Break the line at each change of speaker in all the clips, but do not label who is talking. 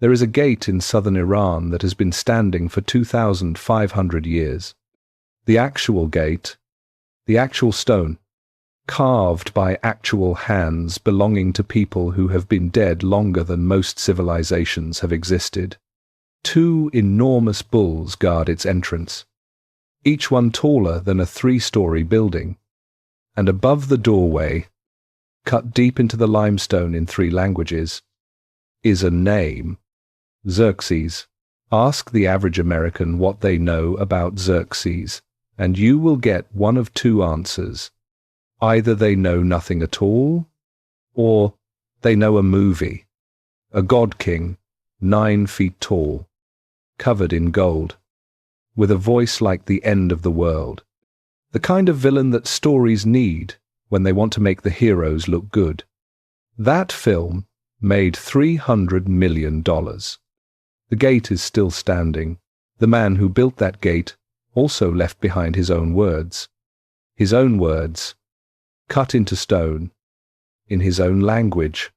There is a gate in southern Iran that has been standing for 2,500 years. The actual gate, the actual stone, carved by actual hands belonging to people who have been dead longer than most civilizations have existed. 2 enormous bulls guard its entrance, each one taller than a 3-story building, and above the doorway, cut deep into the limestone in 3 languages, is a name: Xerxes. Ask the average American what they know about Xerxes, and you will get one of 2 answers. Either they know nothing at all, or they know a movie. A god king, 9 feet tall, covered in gold, with a voice like the end of the world. The kind of villain that stories need when they want to make the heroes look good. That film made $300 million. The gate is still standing. The man who built that gate also left behind his own words. His own words, cut into stone, in his own language,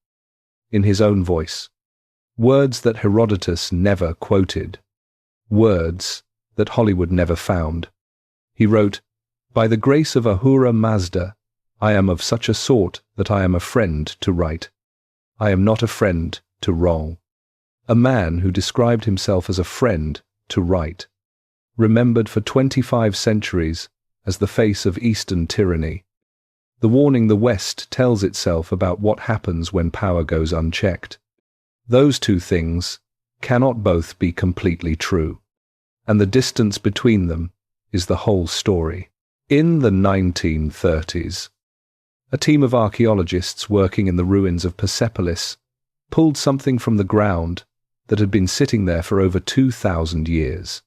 in his own voice. Words that Herodotus never quoted. Words that Hollywood never found. He wrote, "By the grace of Ahura Mazda, I am of such a sort that I am a friend to right. I am not a friend to wrong." A man who described himself as a friend to right, remembered for 25 centuries as the face of Eastern tyranny. The warning the West tells itself about what happens when power goes unchecked. Those 2 things cannot both be completely true, and the distance between them is the whole story. In the 1930s, a team of archaeologists working in the ruins of Persepolis pulled something from the ground that had been sitting there for over 2,000 years.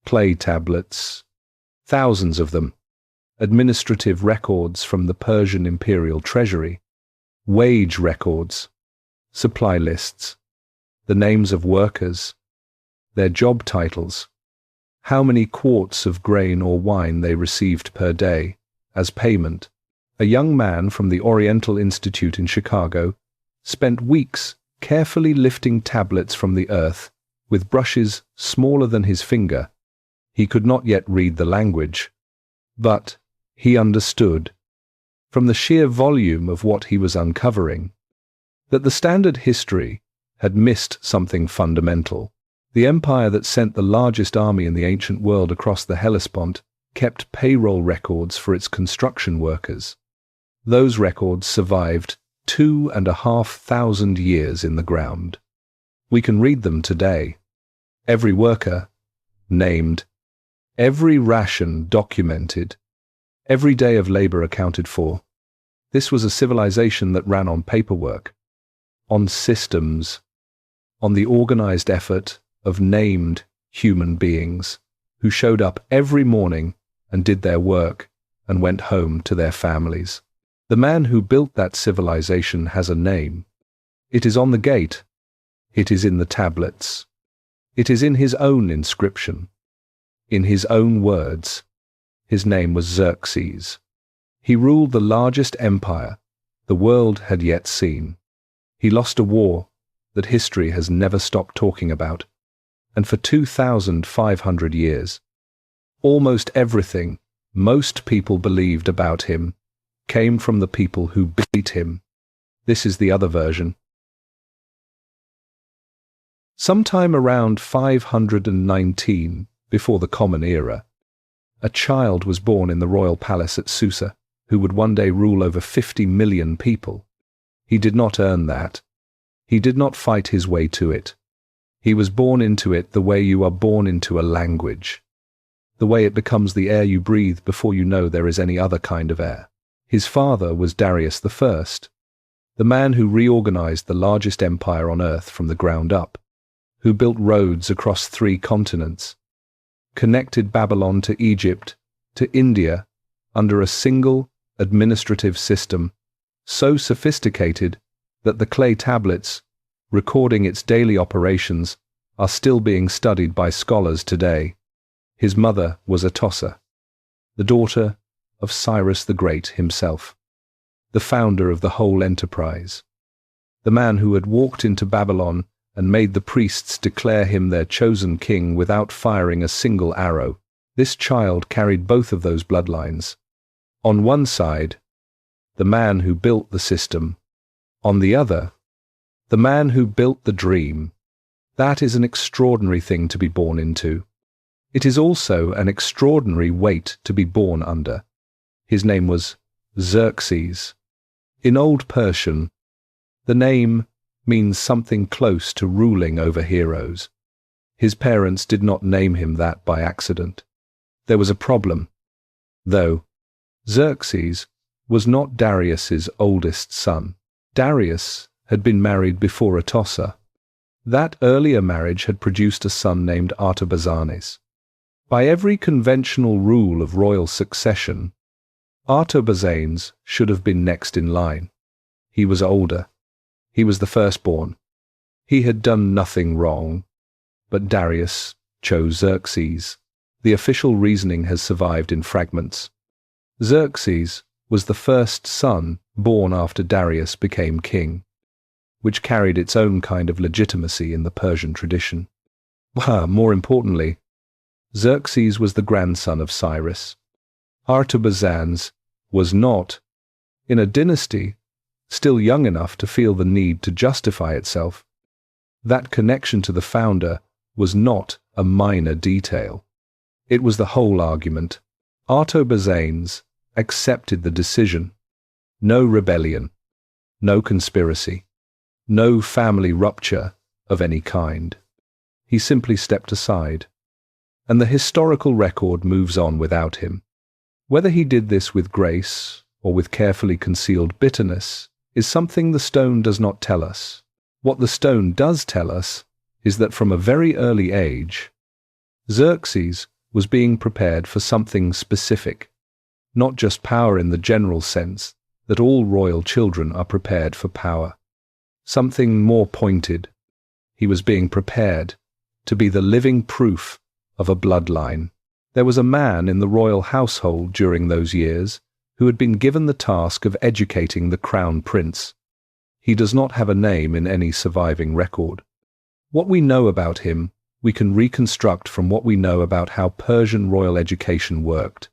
Clay tablets, thousands of them, administrative records from the Persian imperial treasury, wage records, supply lists, the names of workers, their job titles, how many quarts of grain or wine they received per day as payment. A young man from the Oriental Institute in Chicago spent weeks carefully lifting tablets from the earth with brushes smaller than his finger. He could not yet read the language, but he understood, from the sheer volume of what he was uncovering, that the standard history had missed something fundamental. The empire that sent the largest army in the ancient world across the Hellespont kept payroll records for its construction workers. Those records survived 2,500 years in the ground. We can read them today. Every worker named, every ration documented, every day of labor accounted for. This was a civilization that ran on paperwork, on systems, on the organized effort of named human beings who showed up every morning and did their work and went home to their families. The man who built that civilization has a name. It is on the gate. It is in the tablets. It is in his own inscription. In his own words. His name was Xerxes. He ruled the largest empire the world had yet seen. He lost a war that history has never stopped talking about. And for 2,500 years, almost everything most people believed about him came from the people who beat him. This is the other version. Sometime around 519, before the Common Era, a child was born in the royal palace at Susa, who would one day rule over 50 million people. He did not earn that. He did not fight his way to it. He was born into it the way you are born into a language, the way it becomes the air you breathe before you know there is any other kind of air. His father was Darius I, the man who reorganized the largest empire on earth from the ground up, who built roads across 3 continents, connected Babylon to Egypt, to India, under a single administrative system, so sophisticated that the clay tablets, recording its daily operations, are still being studied by scholars today. His mother was Atossa, the daughter of Cyrus the Great himself, the founder of the whole enterprise, the man who had walked into Babylon and made the priests declare him their chosen king without firing a single arrow. This child carried both of those bloodlines. On one side, the man who built the system. On the other, the man who built the dream. That is an extraordinary thing to be born into. It is also an extraordinary weight to be born under. His name was Xerxes. In Old Persian, the name means something close to ruling over heroes. His parents did not name him that by accident. There was a problem, though. Xerxes was not Darius's oldest son. Darius had been married before Atossa. That earlier marriage had produced a son named Artabazanes. By every conventional rule of royal succession, Artabazanes should have been next in line. He was older. He was the firstborn. He had done nothing wrong. But Darius chose Xerxes. The official reasoning has survived in fragments. Xerxes was the first son born after Darius became king, which carried its own kind of legitimacy in the Persian tradition. More importantly, Xerxes was the grandson of Cyrus. Artabazanes was not, in a dynasty, still young enough to feel the need to justify itself. That connection to the founder was not a minor detail. It was the whole argument. Artabazanes accepted the decision. No rebellion, no conspiracy, no family rupture of any kind. He simply stepped aside, and the historical record moves on without him. Whether he did this with grace or with carefully concealed bitterness is something the stone does not tell us. What the stone does tell us is that from a very early age, Xerxes was being prepared for something specific, not just power in the general sense that all royal children are prepared for power. Something more pointed. He was being prepared to be the living proof of a bloodline. There was a man in the royal household during those years who had been given the task of educating the crown prince. He does not have a name in any surviving record. What we know about him, we can reconstruct from what we know about how Persian royal education worked.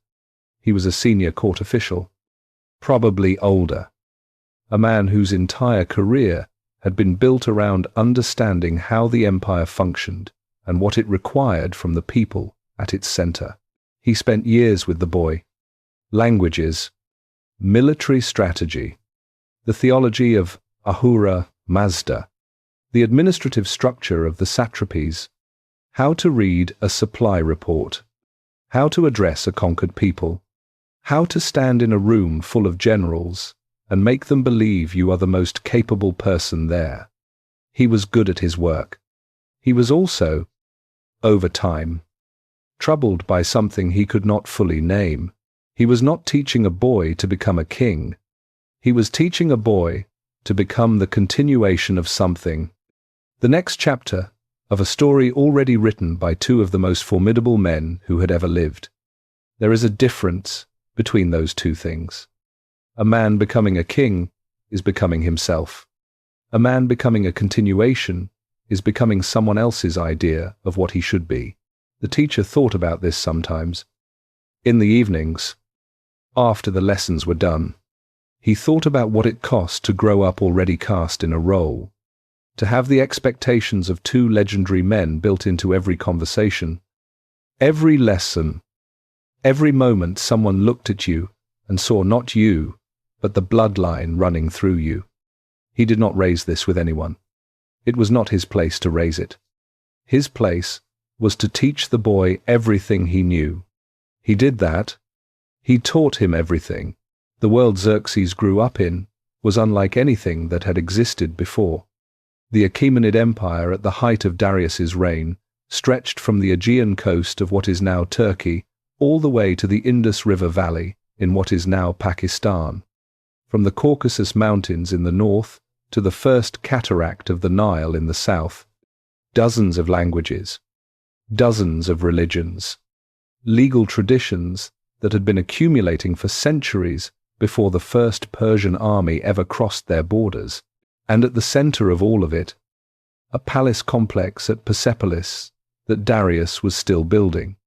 He was a senior court official, probably older, a man whose entire career had been built around understanding how the empire functioned and what it required from the people at its center. He spent years with the boy. Languages, military strategy, the theology of Ahura Mazda, the administrative structure of the satrapies, how to read a supply report, how to address a conquered people, how to stand in a room full of generals and make them believe you are the most capable person there. He was good at his work. He was also, over time, troubled by something he could not fully name. He was not teaching a boy to become a king. He was teaching a boy to become the continuation of something, the next chapter of a story already written by two of the most formidable men who had ever lived. There is a difference between those two things. A man becoming a king is becoming himself. A man becoming a continuation is becoming someone else's idea of what he should be. The teacher thought about this sometimes. In the evenings, after the lessons were done, he thought about what it cost to grow up already cast in a role, to have the expectations of two legendary men built into every conversation. Every lesson, every moment someone looked at you and saw not you, but the bloodline running through you. He did not raise this with anyone. It was not his place to raise it. His place was to teach the boy everything he knew. He did that. He taught him everything. The world Xerxes grew up in was unlike anything that had existed before. The Achaemenid Empire at the height of Darius's reign stretched from the Aegean coast of what is now Turkey all the way to the Indus River Valley in what is now Pakistan, from the Caucasus Mountains in the north to the first cataract of the Nile in the south. Dozens of languages, dozens of religions, legal traditions that had been accumulating for centuries before the first Persian army ever crossed their borders, and at the center of all of it, a palace complex at Persepolis that Darius was still building,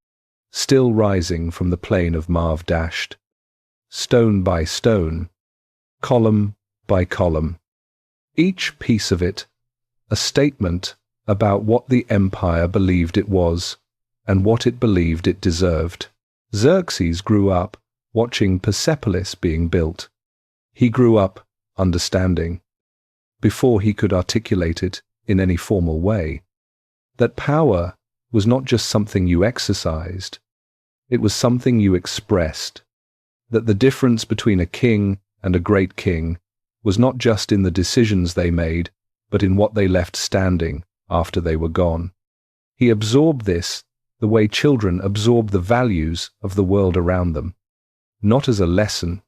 still rising from the plain of Marv dashed, stone by stone, column by column. Each piece of it, a statement about what the empire believed it was and what it believed it deserved. Xerxes grew up watching Persepolis being built. He grew up understanding, before he could articulate it in any formal way, that power was not just something you exercised, it was something you expressed, that the difference between a king and a great king was not just in the decisions they made, but in what they left standing after they were gone. He absorbed this the way children absorb the values of the world around them, not as a lesson,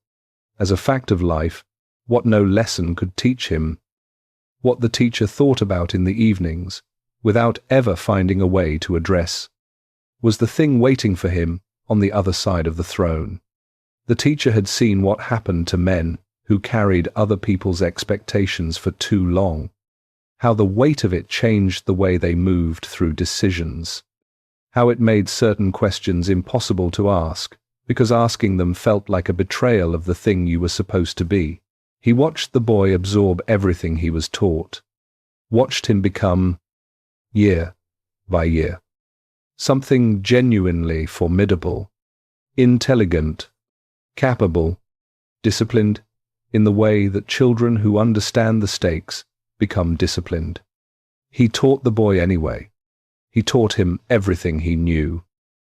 as a fact of life, what no lesson could teach him, what the teacher thought about in the evenings, without ever finding a way to address, was the thing waiting for him on the other side of the throne. The teacher had seen what happened to men who carried other people's expectations for too long, how the weight of it changed the way they moved through decisions, how it made certain questions impossible to ask, because asking them felt like a betrayal of the thing you were supposed to be. He watched the boy absorb everything he was taught, watched him become, year by year, something genuinely formidable, intelligent, capable, disciplined in the way that children who understand the stakes become disciplined. He taught the boy anyway. He taught him everything he knew.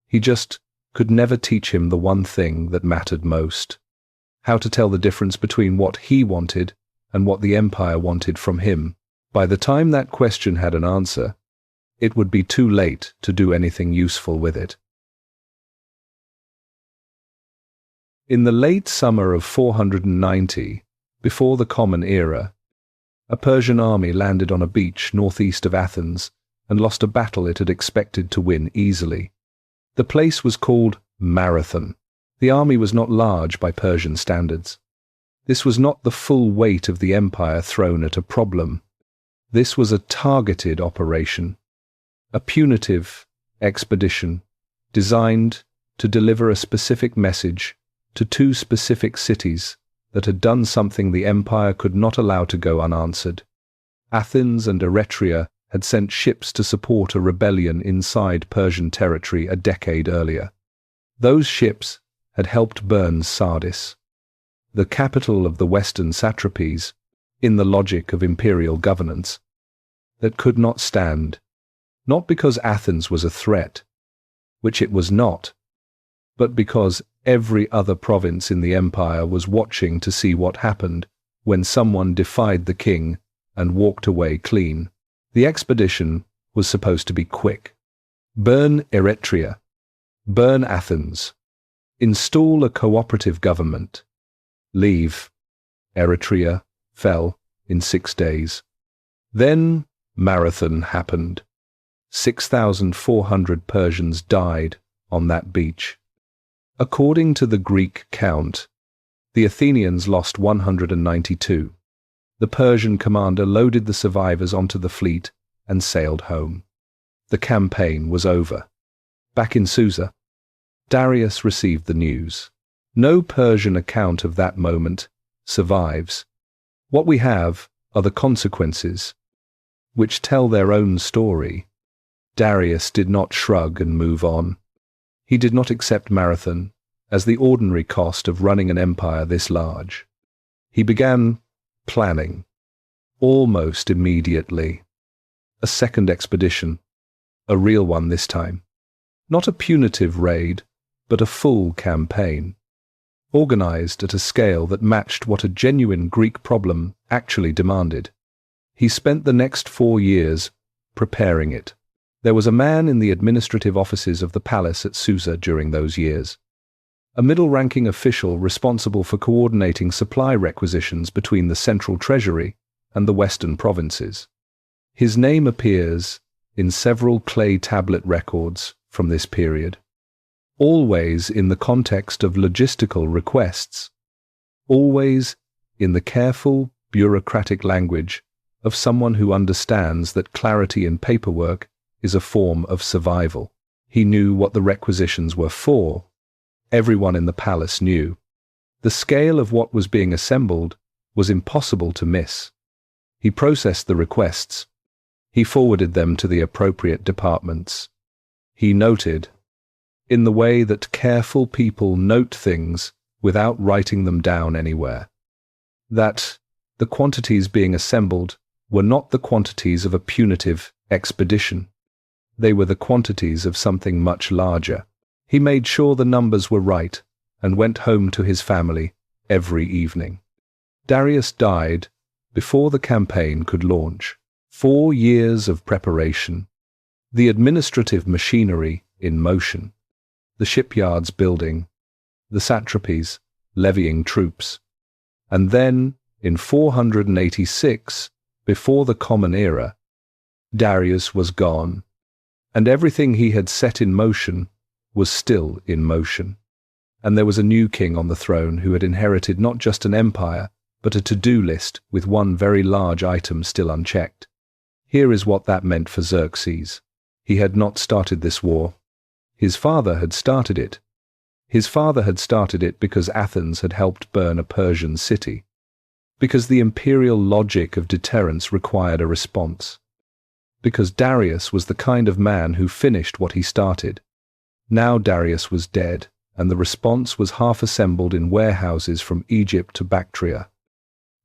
He just could never teach him the one thing that mattered most: how to tell the difference between what he wanted and what the empire wanted from him. By the time that question had an answer, it would be too late to do anything useful with it. In the late summer of 490, before the Common Era, a Persian army landed on a beach northeast of Athens and lost a battle it had expected to win easily. The place was called Marathon. The army was not large by Persian standards. This was not the full weight of the empire thrown at a problem. This was a targeted operation, a punitive expedition designed to deliver a specific message to two specific cities that had done something the empire could not allow to go unanswered. Athens and Eretria had sent ships to support a rebellion inside Persian territory a decade earlier. Those ships had helped burn Sardis, the capital of the Western satrapies, in the logic of imperial governance, that could not stand, not because Athens was a threat, which it was not, but because every other province in the empire was watching to see what happened when someone defied the king and walked away clean. The expedition was supposed to be quick. Burn Eretria, burn Athens, install a cooperative government, leave. Eretria fell in 6 days. Then Marathon happened. 6,400 Persians died on that beach. According to the Greek count, the Athenians lost 192. The Persian commander loaded the survivors onto the fleet and sailed home. The campaign was over. Back in Susa, Darius received the news. No Persian account of that moment survives. What we have are the consequences, which tell their own story. Darius did not shrug and move on. He did not accept Marathon as the ordinary cost of running an empire this large. He began planning, almost immediately. A second expedition, a real one this time. Not a punitive raid, but a full campaign, organized at a scale that matched what a genuine Greek problem actually demanded. He spent the next 4 years preparing it. There was a man in the administrative offices of the palace at Susa during those years, a middle-ranking official responsible for coordinating supply requisitions between the central treasury and the western provinces. His name appears in several clay tablet records from this period, always in the context of logistical requests, always in the careful, bureaucratic language of someone who understands that clarity in paperwork is a form of survival. He knew what the requisitions were for. Everyone in the palace knew. The scale of what was being assembled was impossible to miss. He processed the requests. He forwarded them to the appropriate departments. He noted, in the way that careful people note things without writing them down anywhere, that the quantities being assembled were not the quantities of a punitive expedition. They were the quantities of something much larger. He made sure the numbers were right and went home to his family every evening. Darius died before the campaign could launch. 4 years of preparation, the administrative machinery in motion, the shipyards building, the satrapies levying troops, and then, in 486, before the Common Era, Darius was gone, and everything he had set in motion was still in motion. And there was a new king on the throne who had inherited not just an empire, but a to-do list with one very large item still unchecked. Here is what that meant for Xerxes. He had not started this war. His father had started it. His father had started it because Athens had helped burn a Persian city, because the imperial logic of deterrence required a response, because Darius was the kind of man who finished what he started. Now Darius was dead, and the response was half assembled in warehouses from Egypt to Bactria.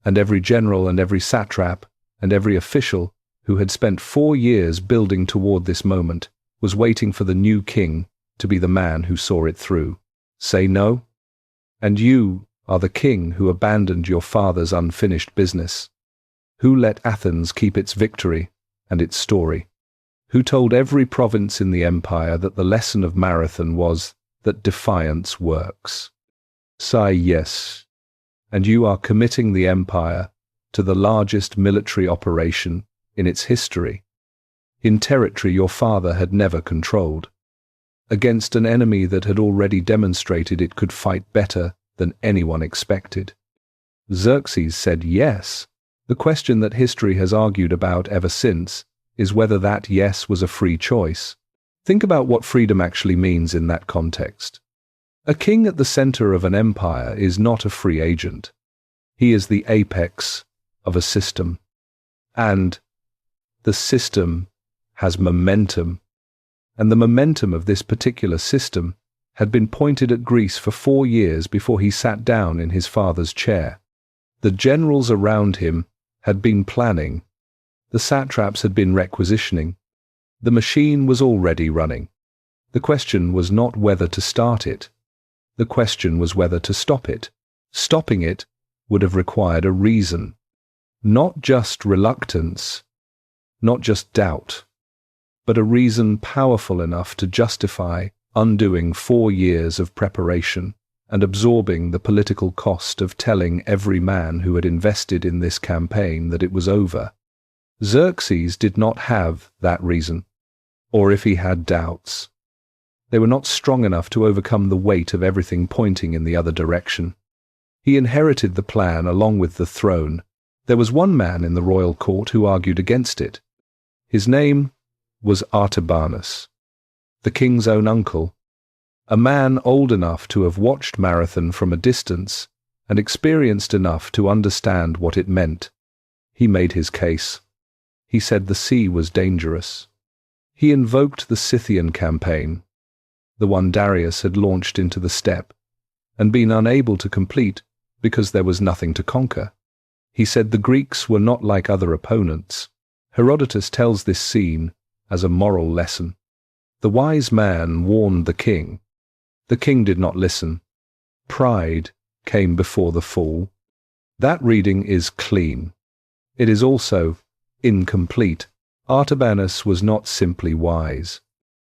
And every general and every satrap and every official who had spent 4 years building toward this moment was waiting for the new king to be the man who saw it through. Say no? And you are the king who abandoned your father's unfinished business, who let Athens keep its victory and its story, who told every province in the empire that the lesson of Marathon was that defiance works. Say yes, and you are committing the empire to the largest military operation in its history, in territory your father had never controlled, against an enemy that had already demonstrated it could fight better than anyone expected. Xerxes said yes. The question that history has argued about ever since is whether that yes was a free choice. Think about what freedom actually means in that context. A king at the center of an empire is not a free agent. He is the apex of a system. And the system has momentum. And the momentum of this particular system had been pointed at Greece for 4 years before he sat down in his father's chair. The generals around him had been planning. The satraps had been requisitioning. The machine was already running. The question was not whether to start it. The question was whether to stop it. Stopping it would have required a reason. Not just reluctance, not just doubt, but a reason powerful enough to justify undoing 4 years of preparation and absorbing the political cost of telling every man who had invested in this campaign that it was over. Xerxes did not have that reason, or if he had doubts, they were not strong enough to overcome the weight of everything pointing in the other direction. He inherited the plan along with the throne. There was one man in the royal court who argued against it. His name was Artabanus, the king's own uncle, a man old enough to have watched Marathon from a distance and experienced enough to understand what it meant. He made his case. He said the sea was dangerous. He invoked the Scythian campaign, the one Darius had launched into the steppe, and been unable to complete because there was nothing to conquer. He said the Greeks were not like other opponents. Herodotus tells this scene as a moral lesson. The wise man warned the king. The king did not listen. Pride came before the fall. That reading is clean. It is also incomplete. Artabanus was not simply wise.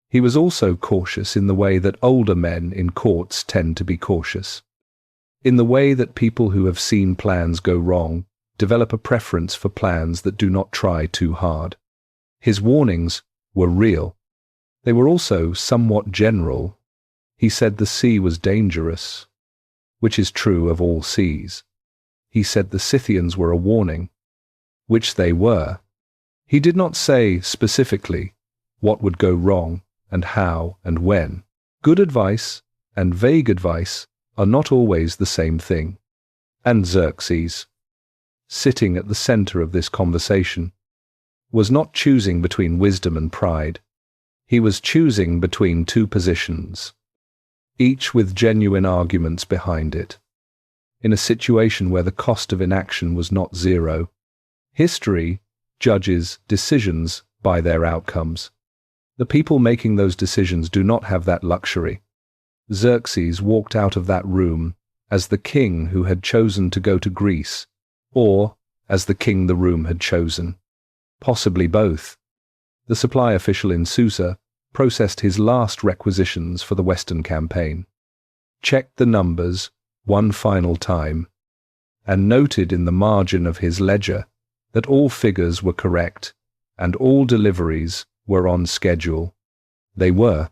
He was also cautious in the way that older men in courts tend to be cautious. In the way that people who have seen plans go wrong develop a preference for plans that do not try too hard. His warnings were real. They were also somewhat general. He said the sea was dangerous, which is true of all seas. He said the Scythians were a warning. which they were. He did not say specifically what would go wrong and how and when. Good advice and vague advice are not always the same thing. And Xerxes, sitting at the center of this conversation, was not choosing between wisdom and pride. He was choosing between two positions, each with genuine arguments behind it. In a situation where the cost of inaction was not zero, history judges decisions by their outcomes. The people making those decisions do not have that luxury. Xerxes walked out of that room as the king who had chosen to go to Greece, or as the king the room had chosen. Possibly both. The supply official in Susa processed his last requisitions for the Western campaign, checked the numbers one final time, and noted in the margin of his ledger that all figures were correct and all deliveries were on schedule. They were.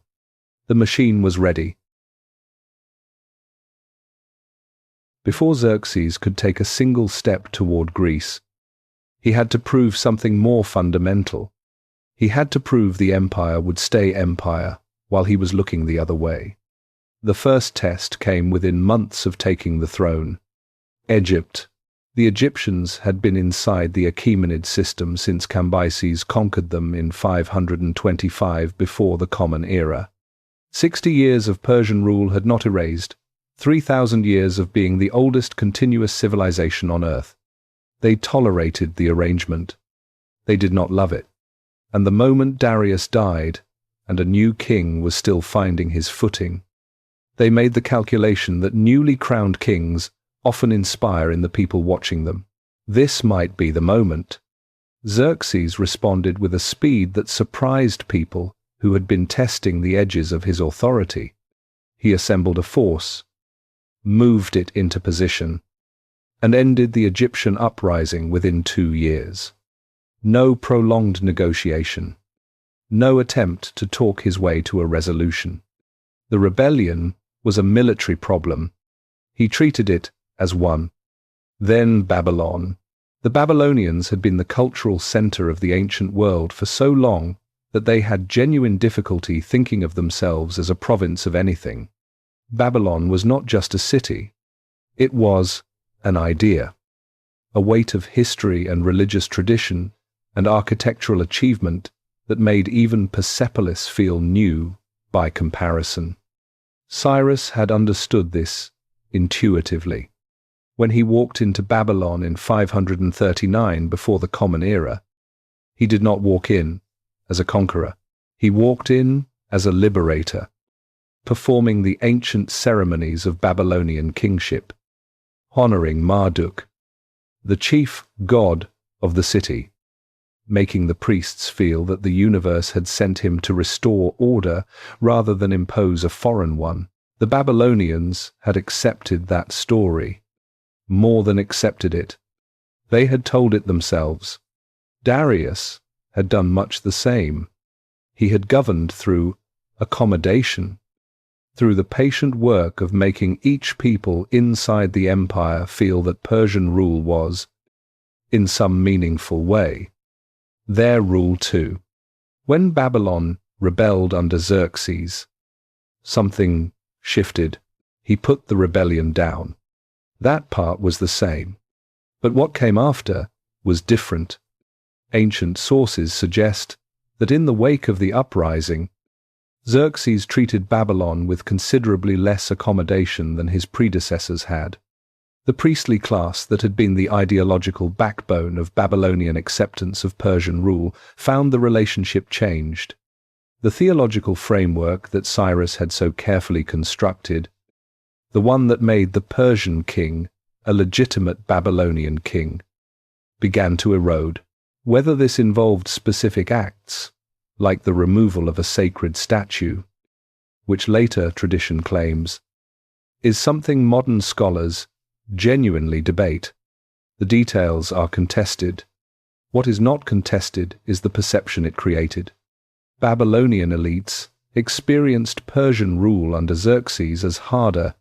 The machine was ready. Before Xerxes could take a single step toward Greece, he had to prove something more fundamental. He had to prove the empire would stay empire while he was looking the other way. The first test came within months of taking the throne. Egypt. The Egyptians had been inside the Achaemenid system since Cambyses conquered them in 525 before the Common Era. 60 years of Persian rule had not erased 3,000 years of being the oldest continuous civilization on earth. They tolerated the arrangement. They did not love it. And the moment Darius died, and a new king was still finding his footing, they made the calculation that newly crowned kings often inspire in the people watching them. This might be the moment. Xerxes responded with a speed that surprised people who had been testing the edges of his authority. He assembled a force, moved it into position, and ended the Egyptian uprising within 2 years. No prolonged negotiation, no attempt to talk his way to a resolution. The rebellion was a military problem. He treated it as one. Then Babylon. The Babylonians had been the cultural center of the ancient world for so long that they had genuine difficulty thinking of themselves as a province of anything. Babylon was not just a city. It was an idea, a weight of history and religious tradition and architectural achievement that made even Persepolis feel new by comparison. Cyrus had understood this intuitively. When he walked into Babylon in 539 before the Common Era, he did not walk in as a conqueror. He walked in as a liberator, performing the ancient ceremonies of Babylonian kingship, honoring Marduk, the chief god of the city, making the priests feel that the universe had sent him to restore order rather than impose a foreign one. The Babylonians had accepted that story, more than accepted it. They had told it themselves. Darius had done much the same. He had governed through accommodation, through the patient work of making each people inside the empire feel that Persian rule was, in some meaningful way, their rule too. When Babylon rebelled under Xerxes, something shifted. He put the rebellion down. That part was the same. But what came after was different. Ancient sources suggest that in the wake of the uprising, Xerxes treated Babylon with considerably less accommodation than his predecessors had. The priestly class that had been the ideological backbone of Babylonian acceptance of Persian rule found the relationship changed. The theological framework that Cyrus had so carefully constructed, the one that made the Persian king a legitimate Babylonian king, began to erode. Whether this involved specific acts, like the removal of a sacred statue, which later tradition claims, is something modern scholars genuinely debate. The details are contested. What is not contested is the perception it created. Babylonian elites experienced Persian rule under Xerxes as harder,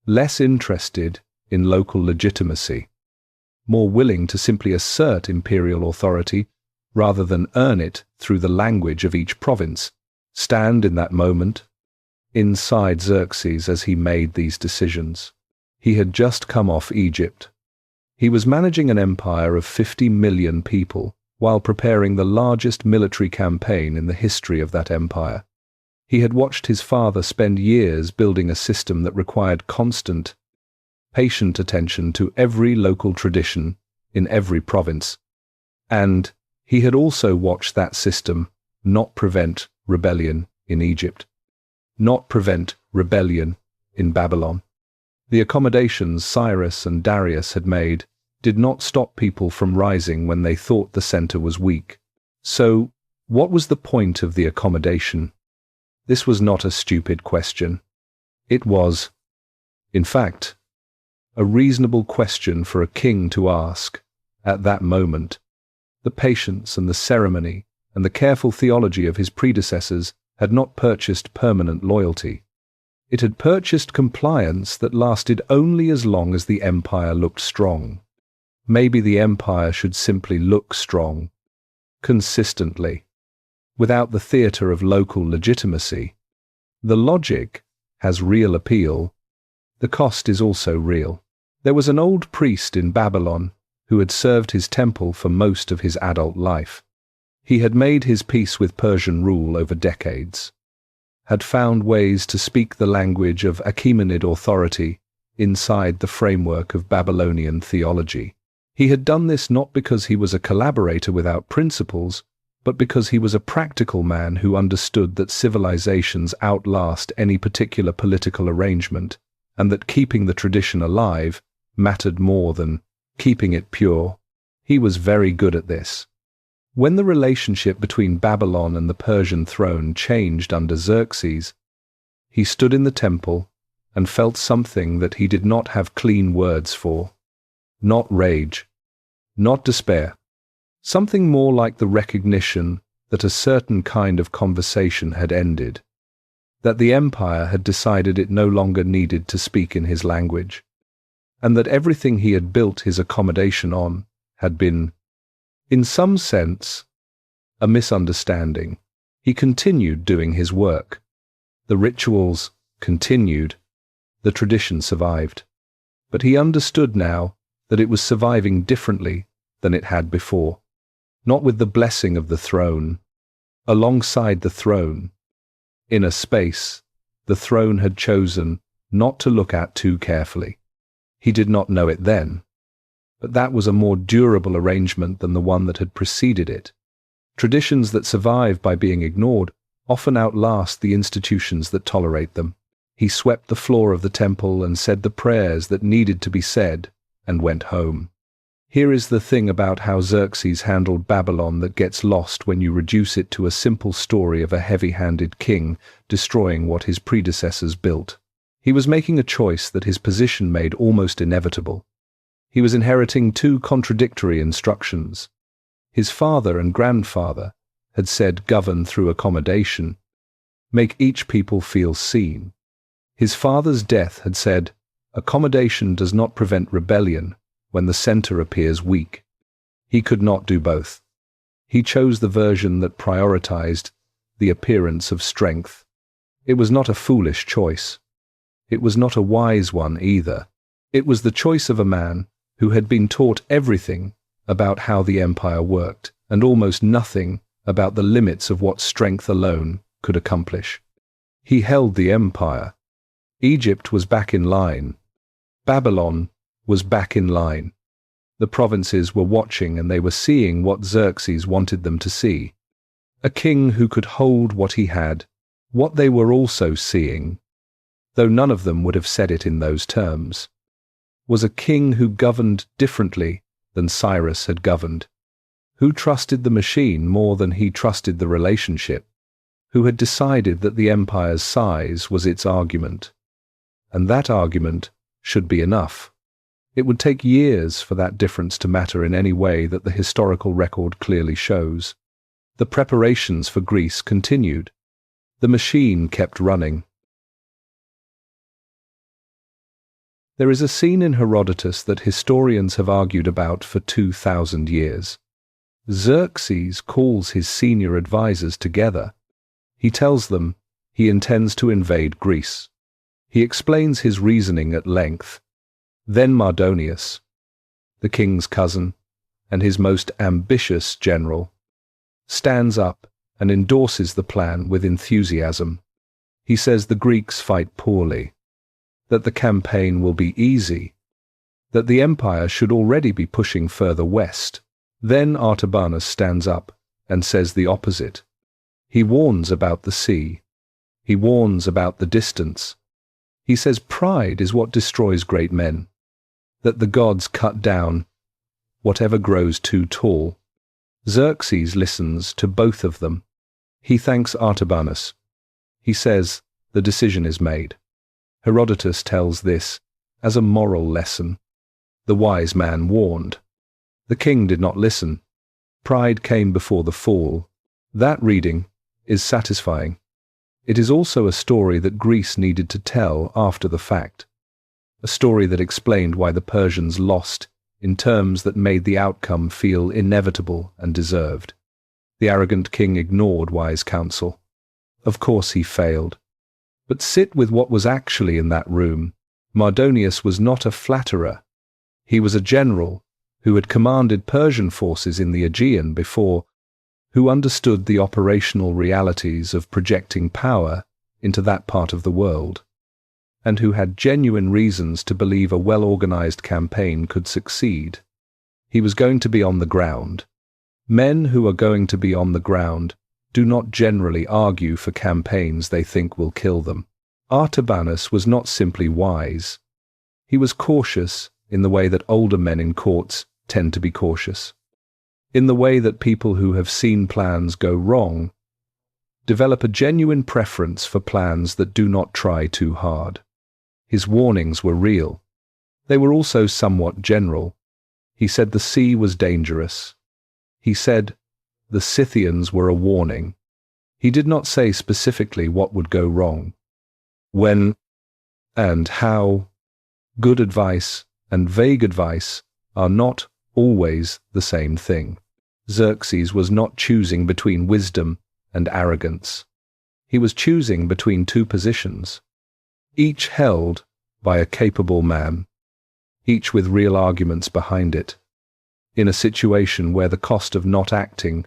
less interested in local legitimacy. more willing to simply assert imperial authority rather than earn it through the language of each province. Stand in that moment, inside Xerxes as he made these decisions. He had just come off Egypt. He was managing an empire of 50 million people while preparing the largest military campaign in the history of that empire. He had watched his father spend years building a system that required constant, patient attention to every local tradition in every province. And he had also watched that system not prevent rebellion in Egypt, not prevent rebellion in Babylon. The accommodations Cyrus and Darius had made did not stop people from rising when they thought the center was weak. So, what was the point of the accommodation? This was not a stupid question. It was, in fact, a reasonable question for a king to ask at that moment. The patience and the ceremony and the careful theology of his predecessors had not purchased permanent loyalty. It had purchased compliance that lasted only as long as the empire looked strong. Maybe the empire should simply look strong, consistently, without the theater of local legitimacy. The logic has real appeal. The cost is also real. There was an old priest in Babylon who had served his temple for most of his adult life. He had made his peace with Persian rule over decades, had found ways to speak the language of Achaemenid authority inside the framework of Babylonian theology. He had done this not because he was a collaborator without principles, but because he was a practical man who understood that civilizations outlast any particular political arrangement, and that keeping the tradition alive mattered more than keeping it pure. He was very good at this. When the relationship between Babylon and the Persian throne changed under Xerxes, he stood in the temple and felt something that he did not have clean words for. Not rage, not despair. Something more like the recognition that a certain kind of conversation had ended, that the empire had decided it no longer needed to speak in his language, and that everything he had built his accommodation on had been, in some sense, a misunderstanding. He continued doing his work. The rituals continued. The tradition survived. But he understood now that it was surviving differently than it had before. Not with the blessing of the throne. Alongside the throne, in a space the throne had chosen not to look at too carefully. He did not know it then, but that was a more durable arrangement than the one that had preceded it. Traditions that survive by being ignored often outlast the institutions that tolerate them. He swept the floor of the temple and said the prayers that needed to be said and went home. Here is the thing about how Xerxes handled Babylon that gets lost when you reduce it to a simple story of a heavy-handed king destroying what his predecessors built. He was making a choice that his position made almost inevitable. He was inheriting two contradictory instructions. His father and grandfather had said govern through accommodation, make each people feel seen. His father's death had said accommodation does not prevent rebellion when the center appears weak. He could not do both. He chose the version that prioritized the appearance of strength. It was not a foolish choice. It was not a wise one either. It was the choice of a man who had been taught everything about how the empire worked and almost nothing about the limits of what strength alone could accomplish. He held the empire. Egypt was back in line. Babylon was back in line. The provinces were watching and they were seeing what Xerxes wanted them to see. A king who could hold what he had. What they were also seeing, though none of them would have said it in those terms, was a king who governed differently than Cyrus had governed, who trusted the machine more than he trusted the relationship, who had decided that the empire's size was its argument, and that argument should be enough. It would take years for that difference to matter in any way that the historical record clearly shows. The preparations for Greece continued. The machine kept running. There is a scene in Herodotus that historians have argued about for 2,000 years. Xerxes calls his senior advisors together. He tells them he intends to invade Greece. He explains his reasoning at length. Then Mardonius, the king's cousin and his most ambitious general, stands up and endorses the plan with enthusiasm. He says the Greeks fight poorly, that the campaign will be easy, that the empire should already be pushing further west. Then Artabanus stands up and says the opposite. He warns about the sea. He warns about the distance. He says pride is what destroys great men, that the gods cut down whatever grows too tall. Xerxes listens to both of them. He thanks Artabanus. He says the decision is made. Herodotus tells this as a moral lesson. The wise man warned. The king did not listen. Pride came before the fall. That reading is satisfying. It is also a story that Greece needed to tell after the fact. A story that explained why the Persians lost in terms that made the outcome feel inevitable and deserved. The arrogant king ignored wise counsel. Of course he failed. But sit with what was actually in that room. Mardonius was not a flatterer. He was a general who had commanded Persian forces in the Aegean before, who understood the operational realities of projecting power into that part of the world, and who had genuine reasons to believe a well-organized campaign could succeed. He was going to be on the ground. Men who are going to be on the ground do not generally argue for campaigns they think will kill them. Artabanus was not simply wise. He was cautious in the way that older men in courts tend to be cautious, in the way that people who have seen plans go wrong develop a genuine preference for plans that do not try too hard. His warnings were real. They were also somewhat general. He said the sea was dangerous. He said the Scythians were a warning. He did not say specifically what would go wrong, when, and how. Good advice and vague advice are not always the same thing. Xerxes was not choosing between wisdom and arrogance. He was choosing between two positions, each held by a capable man, each with real arguments behind it, in a situation where the cost of not acting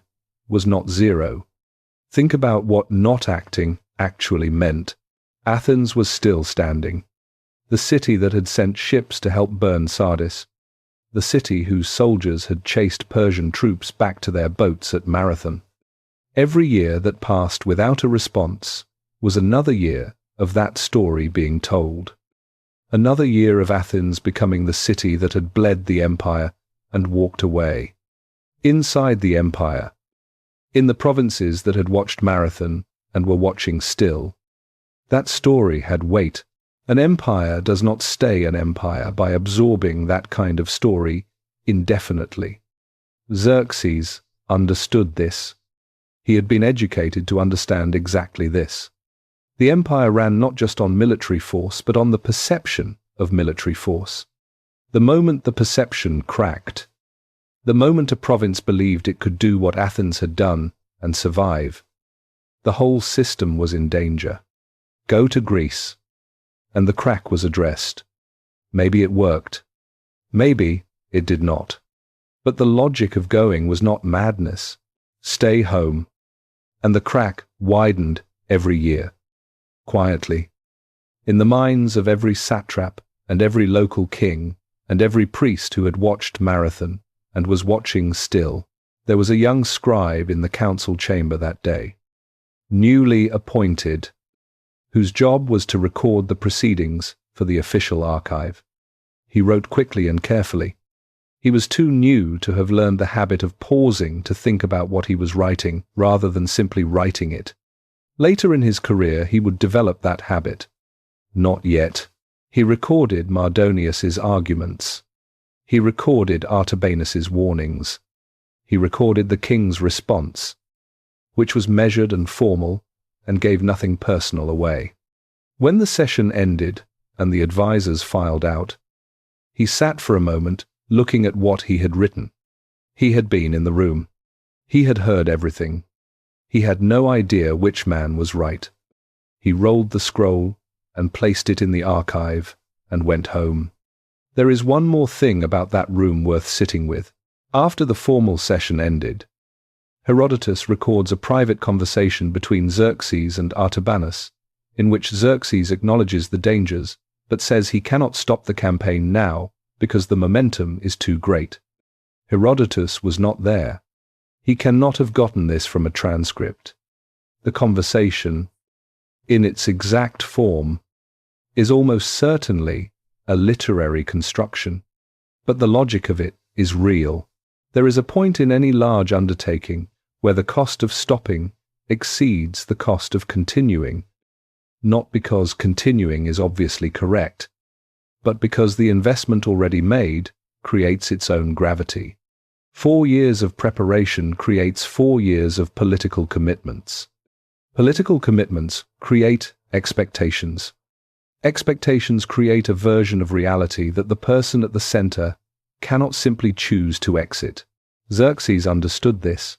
was not zero. Think about what not acting actually meant. Athens was still standing. The city that had sent ships to help burn Sardis. The city whose soldiers had chased Persian troops back to their boats at Marathon. Every year that passed without a response was another year of that story being told. Another year of Athens becoming the city that had bled the empire and walked away. Inside the empire, in the provinces that had watched Marathon and were watching still, that story had weight. An empire does not stay an empire by absorbing that kind of story indefinitely. Xerxes understood this. He had been educated to understand exactly this. The empire ran not just on military force, but on the perception of military force. The moment the perception cracked, the moment a province believed it could do what Athens had done and survive, the whole system was in danger. Go to Greece. And the crack was addressed. Maybe it worked. Maybe it did not. But the logic of going was not madness. Stay home. And the crack widened every year. Quietly. In the minds of every satrap and every local king and every priest who had watched Marathon and was watching still, there was a young scribe in the council chamber that day, newly appointed, whose job was to record the proceedings for the official archive. He wrote quickly and carefully. He was too new to have learned the habit of pausing to think about what he was writing rather than simply writing it. Later in his career he would develop that habit. Not yet. He recorded Mardonius's arguments. He recorded Artabanus's warnings. He recorded the king's response, which was measured and formal and gave nothing personal away. When the session ended and the advisors filed out. He sat for a moment, looking at what he had written. He had been in the room. He had heard everything. He had no idea which man was right. He rolled the scroll and placed it in the archive and went home. There is one more thing about that room worth sitting with. After the formal session ended, Herodotus records a private conversation between Xerxes and Artabanus, in which Xerxes acknowledges the dangers, but says he cannot stop the campaign now because the momentum is too great. Herodotus was not there. He cannot have gotten this from a transcript. The conversation, in its exact form, is almost certainly a literary construction, but the logic of it is real. There is a point in any large undertaking where the cost of stopping exceeds the cost of continuing, not because continuing is obviously correct, but because the investment already made creates its own gravity. 4 years of preparation creates 4 years of political commitments. Political commitments create expectations. Expectations create a version of reality that the person at the center cannot simply choose to exit. Xerxes understood this.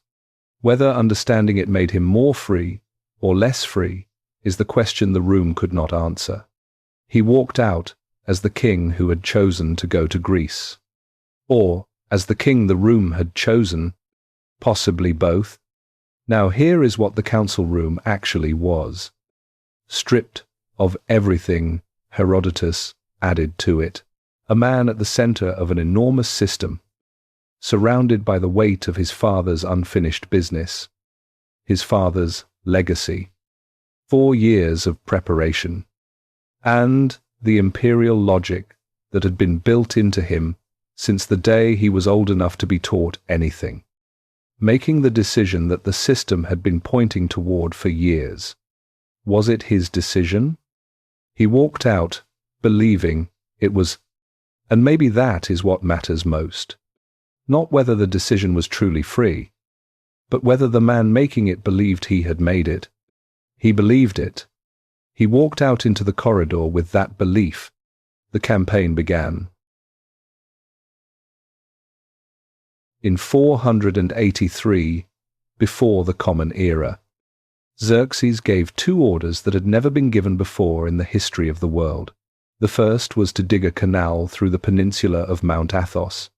Whether understanding it made him more free or less free is the question the room could not answer. He walked out as the king who had chosen to go to Greece. Or as the king the room had chosen, possibly both. Now here is what the council room actually was. Stripped of everything Herodotus added to it, a man at the center of an enormous system, surrounded by the weight of his father's unfinished business, his father's legacy, 4 years of preparation, and the imperial logic that had been built into him since the day he was old enough to be taught anything, making the decision that the system had been pointing toward for years. Was it his decision? He walked out, believing it was, and maybe that is what matters most. Not whether the decision was truly free, but whether the man making it believed he had made it. He believed it. He walked out into the corridor with that belief. The campaign began. In 483, before the Common Era, Xerxes gave 2 orders that had never been given before in the history of the world. The first was to dig a canal through the peninsula of Mount Athos,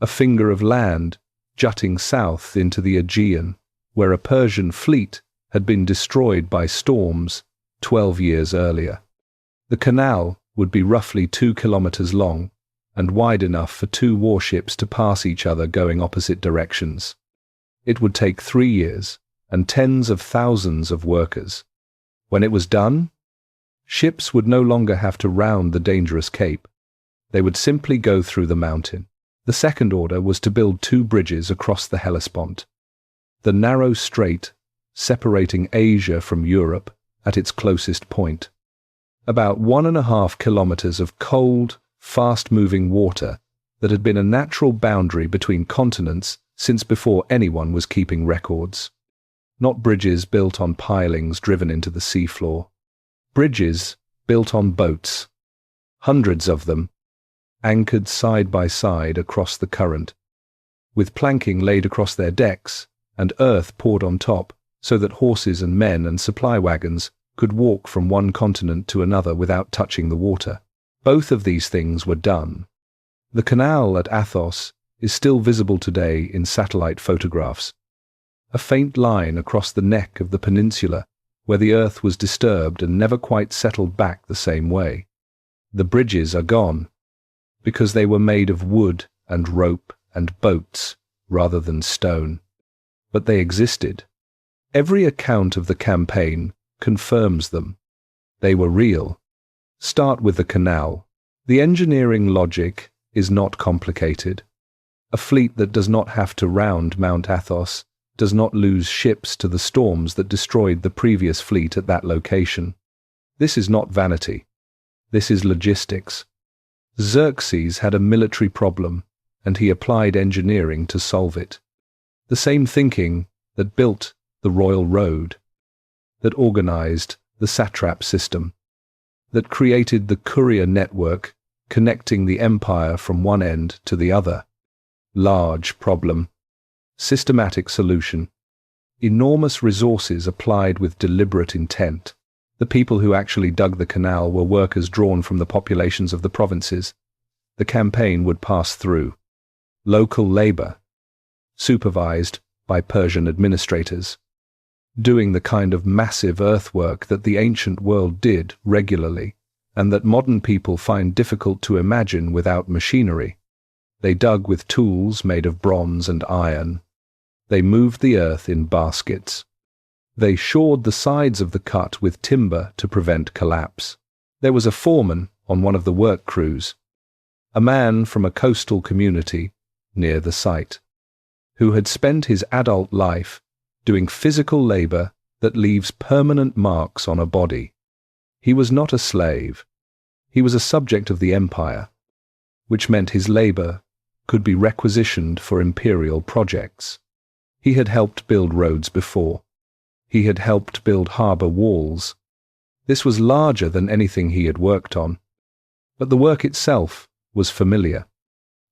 a finger of land jutting south into the Aegean, where a Persian fleet had been destroyed by storms 12 years earlier. The canal would be roughly 2 kilometers long and wide enough for 2 warships to pass each other going opposite directions. It would take 3 years and tens of thousands of workers. When it was done, ships would no longer have to round the dangerous cape. They would simply go through the mountain. The second order was to build 2 bridges across the Hellespont, the narrow strait separating Asia from Europe at its closest point. About 1.5 kilometers of cold, fast-moving water that had been a natural boundary between continents since before anyone was keeping records. Not bridges built on pilings driven into the seafloor. Bridges built on boats, hundreds of them, anchored side by side across the current, with planking laid across their decks and earth poured on top so that horses and men and supply wagons could walk from one continent to another without touching the water. Both of these things were done. The canal at Athos is still visible today in satellite photographs, a faint line across the neck of the peninsula where the earth was disturbed and never quite settled back the same way. The bridges are gone, because they were made of wood and rope and boats rather than stone. But they existed. Every account of the campaign confirms them. They were real. Start with the canal. The engineering logic is not complicated. A fleet that does not have to round Mount Athos does not lose ships to the storms that destroyed the previous fleet at that location. This is not vanity. This is logistics. Xerxes had a military problem, and he applied engineering to solve it. The same thinking that built the royal road, that organized the satrap system, that created the courier network connecting the empire from one end to the other. Large problem. Systematic solution. Enormous resources applied with deliberate intent. The people who actually dug the canal were workers drawn from the populations of the provinces. The campaign would pass through. Local labor, supervised by Persian administrators, doing the kind of massive earthwork that the ancient world did regularly, and that modern people find difficult to imagine without machinery. They dug with tools made of bronze and iron. They moved the earth in baskets. They shored the sides of the cut with timber to prevent collapse. There was a foreman on one of the work crews, a man from a coastal community near the site, who had spent his adult life doing physical labor that leaves permanent marks on a body. He was not a slave. He was a subject of the empire, which meant his labor could be requisitioned for imperial projects. He had helped build roads before. He had helped build harbor walls. This was larger than anything he had worked on, but the work itself was familiar.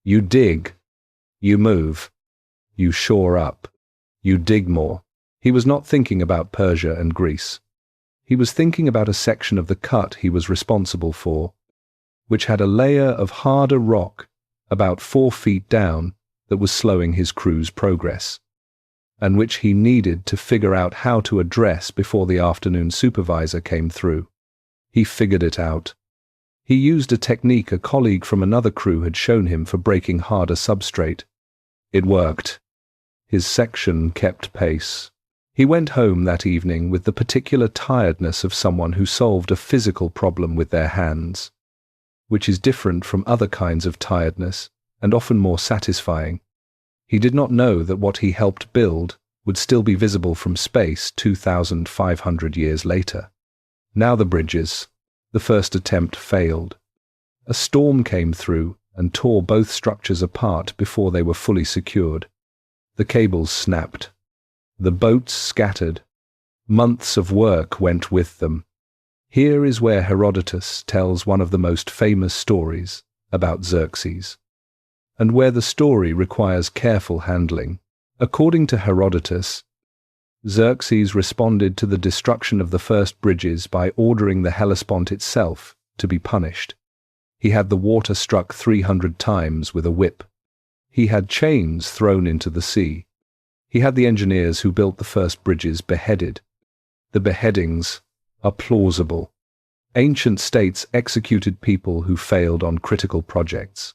You dig, you move, you shore up, you dig more. He was not thinking about Persia and Greece. He was thinking about a section of the cut he was responsible for, which had a layer of harder rock about 4 feet down that was slowing his crew's progress, and which he needed to figure out how to address before the afternoon supervisor came through. He figured it out. He used a technique a colleague from another crew had shown him for breaking harder substrate. It worked. His section kept pace. He went home that evening with the particular tiredness of someone who solved a physical problem with their hands, which is different from other kinds of tiredness and often more satisfying. He did not know that what he helped build would still be visible from space 2,500 years later. Now the bridges. The first attempt failed. A storm came through and tore both structures apart before they were fully secured. The cables snapped. The boats scattered. Months of work went with them. Here is where Herodotus tells one of the most famous stories about Xerxes, and where the story requires careful handling. According to Herodotus, Xerxes responded to the destruction of the first bridges by ordering the Hellespont itself to be punished. He had the water struck 300 times with a whip. He had chains thrown into the sea. He had the engineers who built the first bridges beheaded. The beheadings are plausible. Ancient states executed people who failed on critical projects.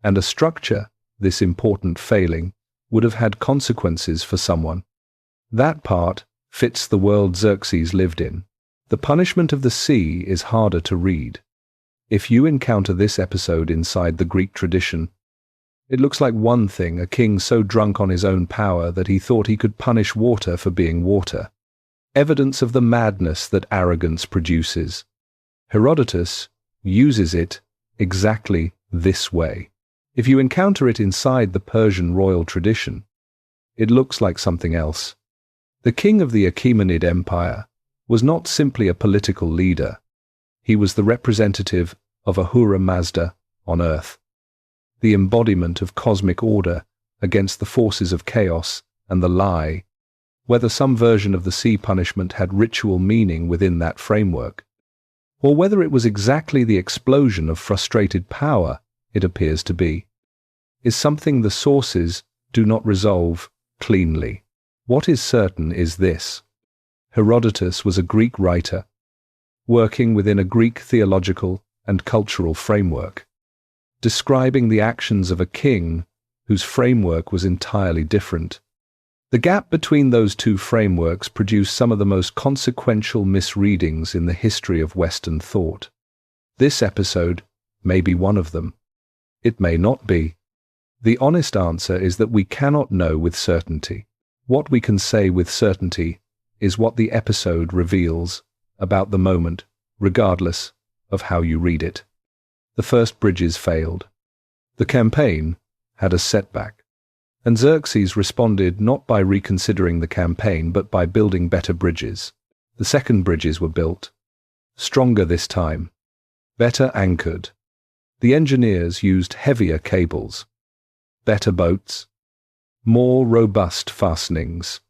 And a structure, this important failing, would have had consequences for someone. That part fits the world Xerxes lived in. The punishment of the sea is harder to read. If you encounter this episode inside the Greek tradition, it looks like one thing, a king so drunk on his own power that he thought he could punish water for being water. Evidence of the madness that arrogance produces. Herodotus uses it exactly this way. If you encounter it inside the Persian royal tradition, it looks like something else. The king of the Achaemenid Empire was not simply a political leader. He was the representative of Ahura Mazda on earth, the embodiment of cosmic order against the forces of chaos and the lie. Whether some version of the sea punishment had ritual meaning within that framework, or whether it was exactly the explosion of frustrated power it appears to be, is something the sources do not resolve cleanly. What is certain is this: Herodotus was a Greek writer, working within a Greek theological and cultural framework, describing the actions of a king whose framework was entirely different. The gap between those two frameworks produced some of the most consequential misreadings in the history of Western thought. This episode may be one of them. It may not be. The honest answer is that we cannot know with certainty. What we can say with certainty is what the episode reveals about the moment, regardless of how you read it. The first bridges failed. The campaign had a setback, and Xerxes responded not by reconsidering the campaign but by building better bridges. The second bridges were built. stronger this time, better anchored. The engineers used heavier cables, better boats, more robust fastenings.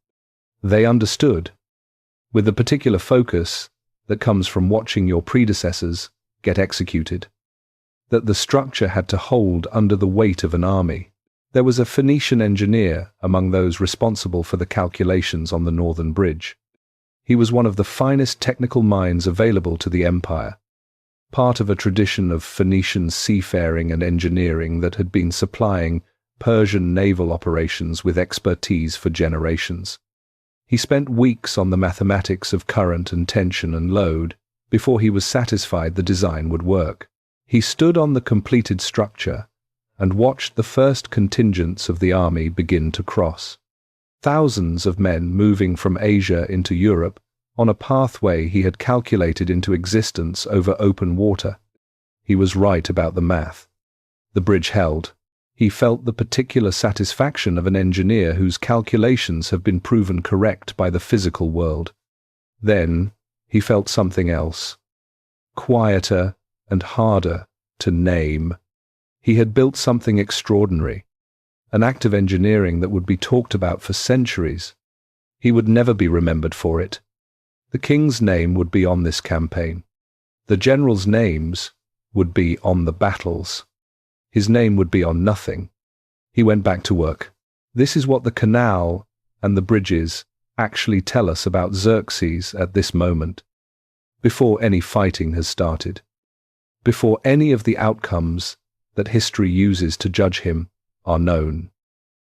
They understood, with the particular focus that comes from watching your predecessors get executed, that the structure had to hold under the weight of an army. There was a Phoenician engineer among those responsible for the calculations on the northern bridge. He was one of the finest technical minds available to the empire, part of a tradition of Phoenician seafaring and engineering that had been supplying Persian naval operations with expertise for generations. He spent weeks on the mathematics of current and tension and load before he was satisfied the design would work. He stood on the completed structure and watched the first contingents of the army begin to cross. Thousands of men moving from Asia into Europe on a pathway he had calculated into existence over open water. He was right about the math. The bridge held. He felt the particular satisfaction of an engineer whose calculations have been proven correct by the physical world. Then he felt something else, quieter and harder to name. He had built something extraordinary, an act of engineering that would be talked about for centuries. He would never be remembered for it. The king's name would be on this campaign. The generals' names would be on the battles. His name would be on nothing. He went back to work. This is what the canal and the bridges actually tell us about Xerxes at this moment, before any fighting has started, before any of the outcomes that history uses to judge him are known.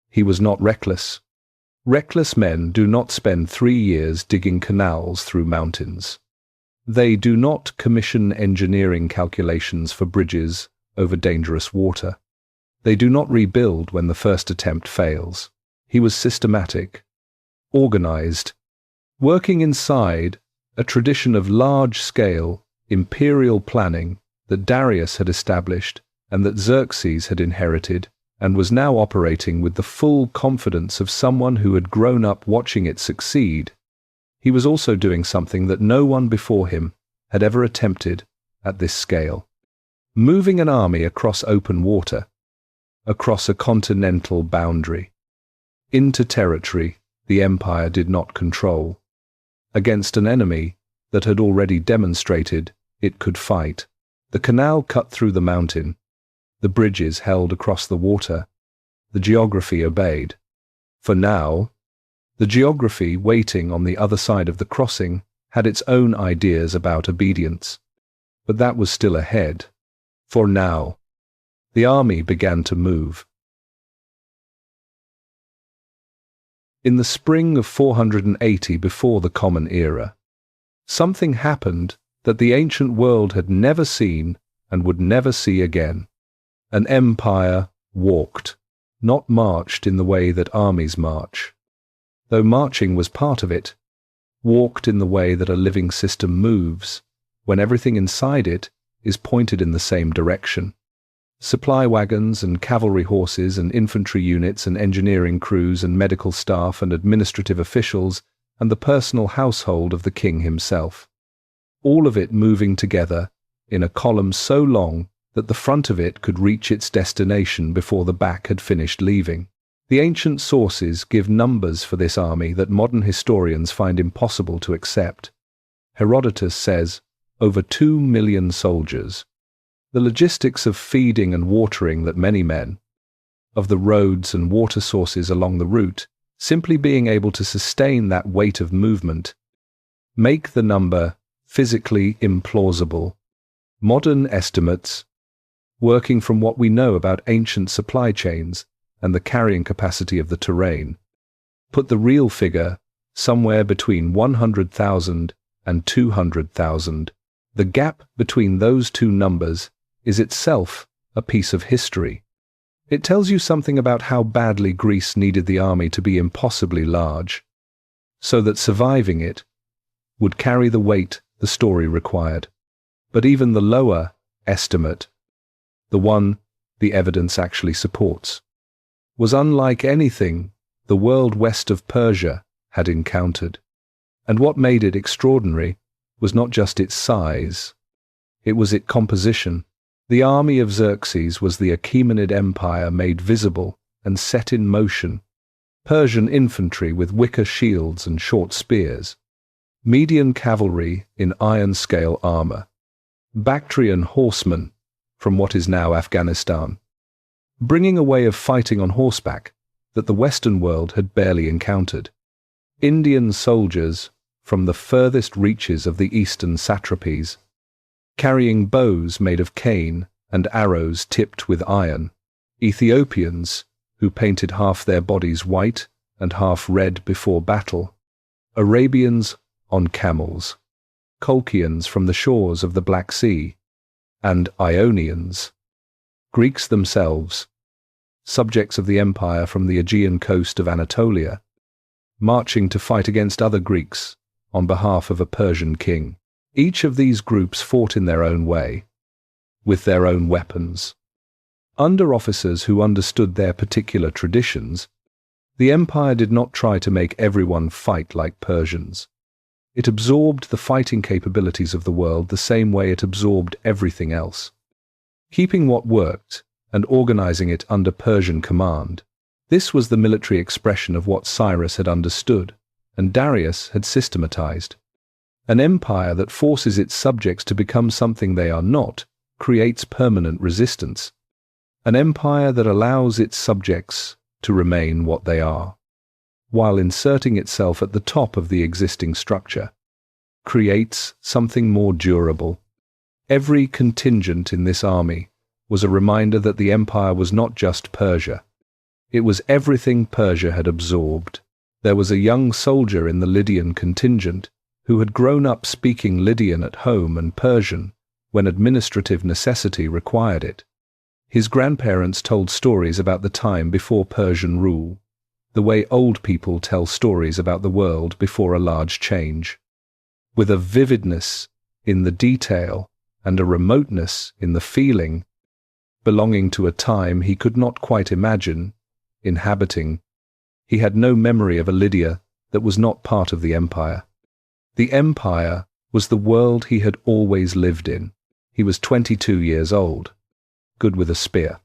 He was not reckless. Reckless men do not spend 3 years digging canals through mountains. They do not commission engineering calculations for bridges over dangerous water. They do not rebuild when the first attempt fails. He was systematic, organized, working inside a tradition of large-scale imperial planning that Darius had established and that Xerxes had inherited and was now operating with the full confidence of someone who had grown up watching it succeed. He was also doing something that no one before him had ever attempted at this scale. Moving an army across open water, across a continental boundary, into territory the empire did not control, against an enemy that had already demonstrated it could fight. The canal cut through the mountain, the bridges held across the water, the geography obeyed. For now, the geography waiting on the other side of the crossing had its own ideas about obedience, but that was still ahead. For now, the army began to move. In the spring of 480 before the Common Era, something happened that the ancient world had never seen and would never see again. An empire walked, not marched in the way that armies march. Though marching was part of it, walked in the way that a living system moves, when everything inside it is pointed in the same direction. Supply wagons and cavalry horses and infantry units and engineering crews and medical staff and administrative officials and the personal household of the king himself. All of it moving together in a column so long that the front of it could reach its destination before the back had finished leaving. The ancient sources give numbers for this army that modern historians find impossible to accept. Herodotus says over 2 million soldiers. The logistics of feeding and watering that many men, of the roads and water sources along the route, simply being able to sustain that weight of movement, make the number physically implausible. Modern estimates, working from what we know about ancient supply chains and the carrying capacity of the terrain, put the real figure somewhere between 100,000 and 200,000. The gap between those two numbers is itself a piece of history. It tells you something about how badly Greece needed the army to be impossibly large, so that surviving it would carry the weight the story required. But even the lower estimate, the one the evidence actually supports, was unlike anything the world west of Persia had encountered. And what made it extraordinary was not just its size, it was its composition. The army of Xerxes was the Achaemenid Empire made visible and set in motion. Persian infantry with wicker shields and short spears, Median cavalry in iron-scale armor, Bactrian horsemen from what is now Afghanistan, bringing a way of fighting on horseback that the Western world had barely encountered. Indian soldiers from the furthest reaches of the eastern satrapies, carrying bows made of cane and arrows tipped with iron. Ethiopians, who painted half their bodies white and half red before battle. Arabians on camels. Colchians from the shores of the Black Sea. And Ionians. Greeks themselves, subjects of the empire from the Aegean coast of Anatolia, marching to fight against other Greeks on behalf of a Persian king. Each of these groups fought in their own way, with their own weapons. Under officers who understood their particular traditions, the empire did not try to make everyone fight like Persians. It absorbed the fighting capabilities of the world the same way it absorbed everything else, keeping what worked and organizing it under Persian command. This was the military expression of what Cyrus had understood and Darius had systematized. An empire that forces its subjects to become something they are not creates permanent resistance. An empire that allows its subjects to remain what they are, while inserting itself at the top of the existing structure, creates something more durable. Every contingent in this army was a reminder that the empire was not just Persia. It was everything Persia had absorbed. There was a young soldier in the Lydian contingent who had grown up speaking Lydian at home and Persian when administrative necessity required it. His grandparents told stories about the time before Persian rule, the way old people tell stories about the world before a large change, with a vividness in the detail and a remoteness in the feeling, belonging to a time he could not quite imagine inhabiting. He had no memory of a Lydia that was not part of the empire. The empire was the world he had always lived in. He was 22 years old, good with a spear,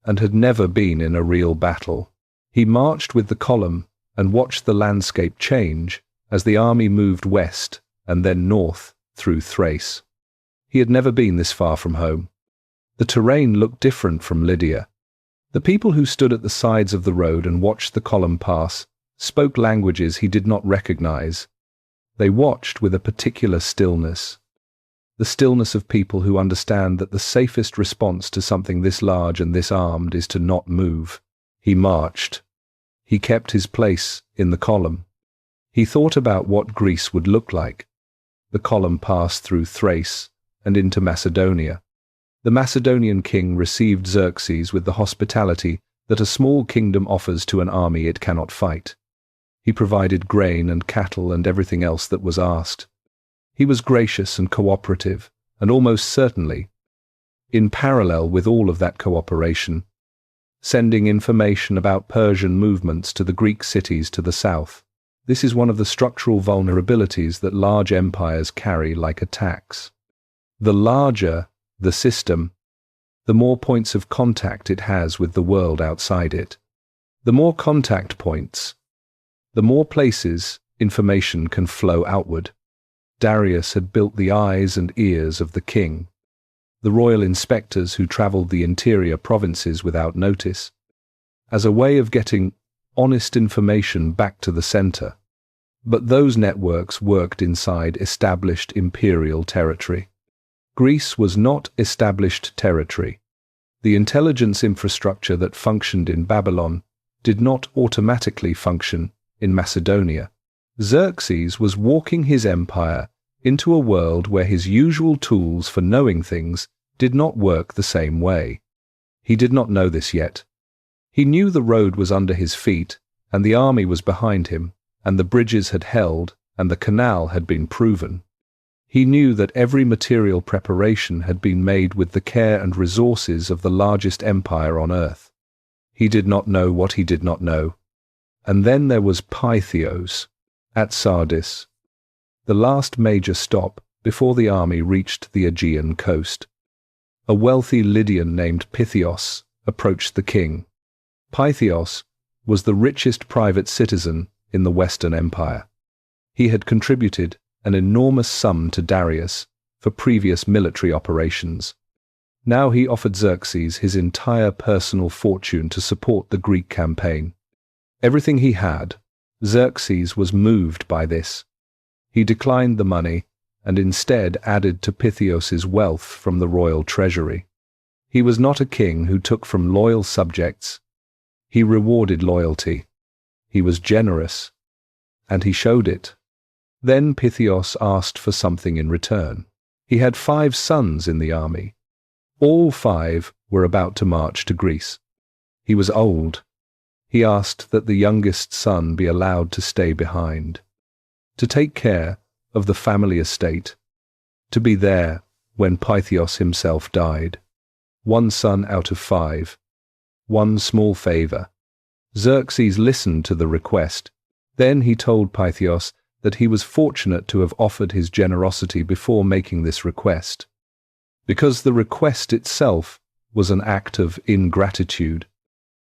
and had never been in a real battle. He marched with the column and watched the landscape change as the army moved west and then north through Thrace. He had never been this far from home. The terrain looked different from Lydia. The people who stood at the sides of the road and watched the column pass spoke languages he did not recognize. They watched with a particular stillness, the stillness of people who understand that the safest response to something this large and this armed is to not move. He marched. He kept his place in the column. He thought about what Greece would look like. The column passed through Thrace and into Macedonia. The Macedonian king received Xerxes with the hospitality that a small kingdom offers to an army it cannot fight. He provided grain and cattle and everything else that was asked. He was gracious and cooperative, and almost certainly, in parallel with all of that cooperation, sending information about Persian movements to the Greek cities to the south. This is one of the structural vulnerabilities that large empires carry like a tax. The larger the system, the more points of contact it has with the world outside it. The more contact points, the more places information can flow outward. Darius had built the eyes and ears of the king, the royal inspectors who traveled the interior provinces without notice, as a way of getting honest information back to the center. But those networks worked inside established imperial territory. Greece was not established territory. The intelligence infrastructure that functioned in Babylon did not automatically function in Macedonia. Xerxes was walking his empire into a world where his usual tools for knowing things did not work the same way. He did not know this yet. He knew the road was under his feet, and the army was behind him, and the bridges had held, and the canal had been proven. He knew that every material preparation had been made with the care and resources of the largest empire on earth. He did not know what he did not know. And then there was Pythios, at Sardis, the last major stop before the army reached the Aegean coast. A wealthy Lydian named Pythios approached the king. Pythios was the richest private citizen in the Western Empire. He had contributed an enormous sum to Darius for previous military operations. Now he offered Xerxes his entire personal fortune to support the Greek campaign. Everything he had, Xerxes was moved by this. He declined the money and instead added to Pythios's wealth from the royal treasury. He was not a king who took from loyal subjects. He rewarded loyalty. He was generous, and he showed it. Then Pythios asked for something in return. He had 5 sons in the army. All 5 were about to march to Greece. He was old. He asked that the youngest son be allowed to stay behind, to take care of the family estate, to be there when Pythios himself died. 1 son out of 5. 1 small favor. Xerxes listened to the request. Then he told Pythios that he was fortunate to have offered his generosity before making this request, because the request itself was an act of ingratitude.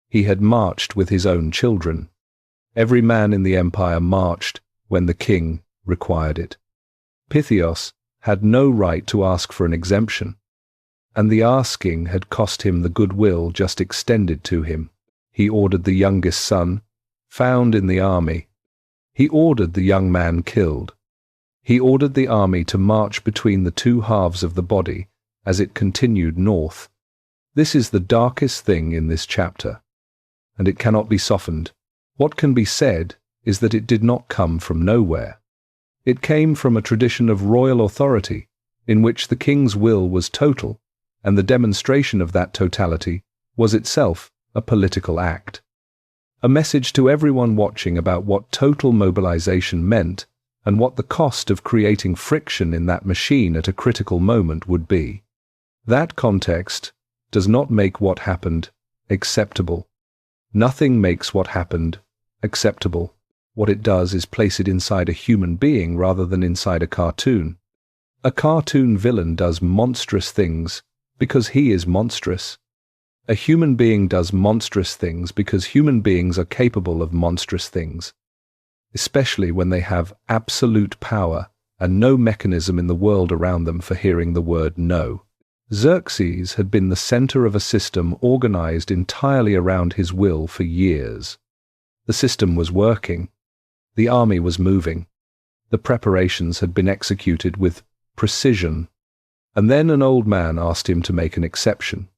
He had marched with his own children. Every man in the empire marched when the king required it. Pythios had no right to ask for an exemption, and the asking had cost him the goodwill just extended to him. He ordered the youngest son, found in the army. He ordered the young man killed. He ordered the army to march between the 2 halves of the body as it continued north. This is the darkest thing in this chapter, and it cannot be softened. What can be said is that it did not come from nowhere. It came from a tradition of royal authority in which the king's will was total, and the demonstration of that totality was itself a political act. A message to everyone watching about what total mobilization meant and what the cost of creating friction in that machine at a critical moment would be. That context does not make what happened acceptable. Nothing makes what happened acceptable. What it does is place it inside a human being rather than inside a cartoon. A cartoon villain does monstrous things because he is monstrous. A human being does monstrous things because human beings are capable of monstrous things, especially when they have absolute power and no mechanism in the world around them for hearing the word no. Xerxes had been the center of a system organized entirely around his will for years. The system was working. The army was moving. The preparations had been executed with precision. And then an old man asked him to make an exception.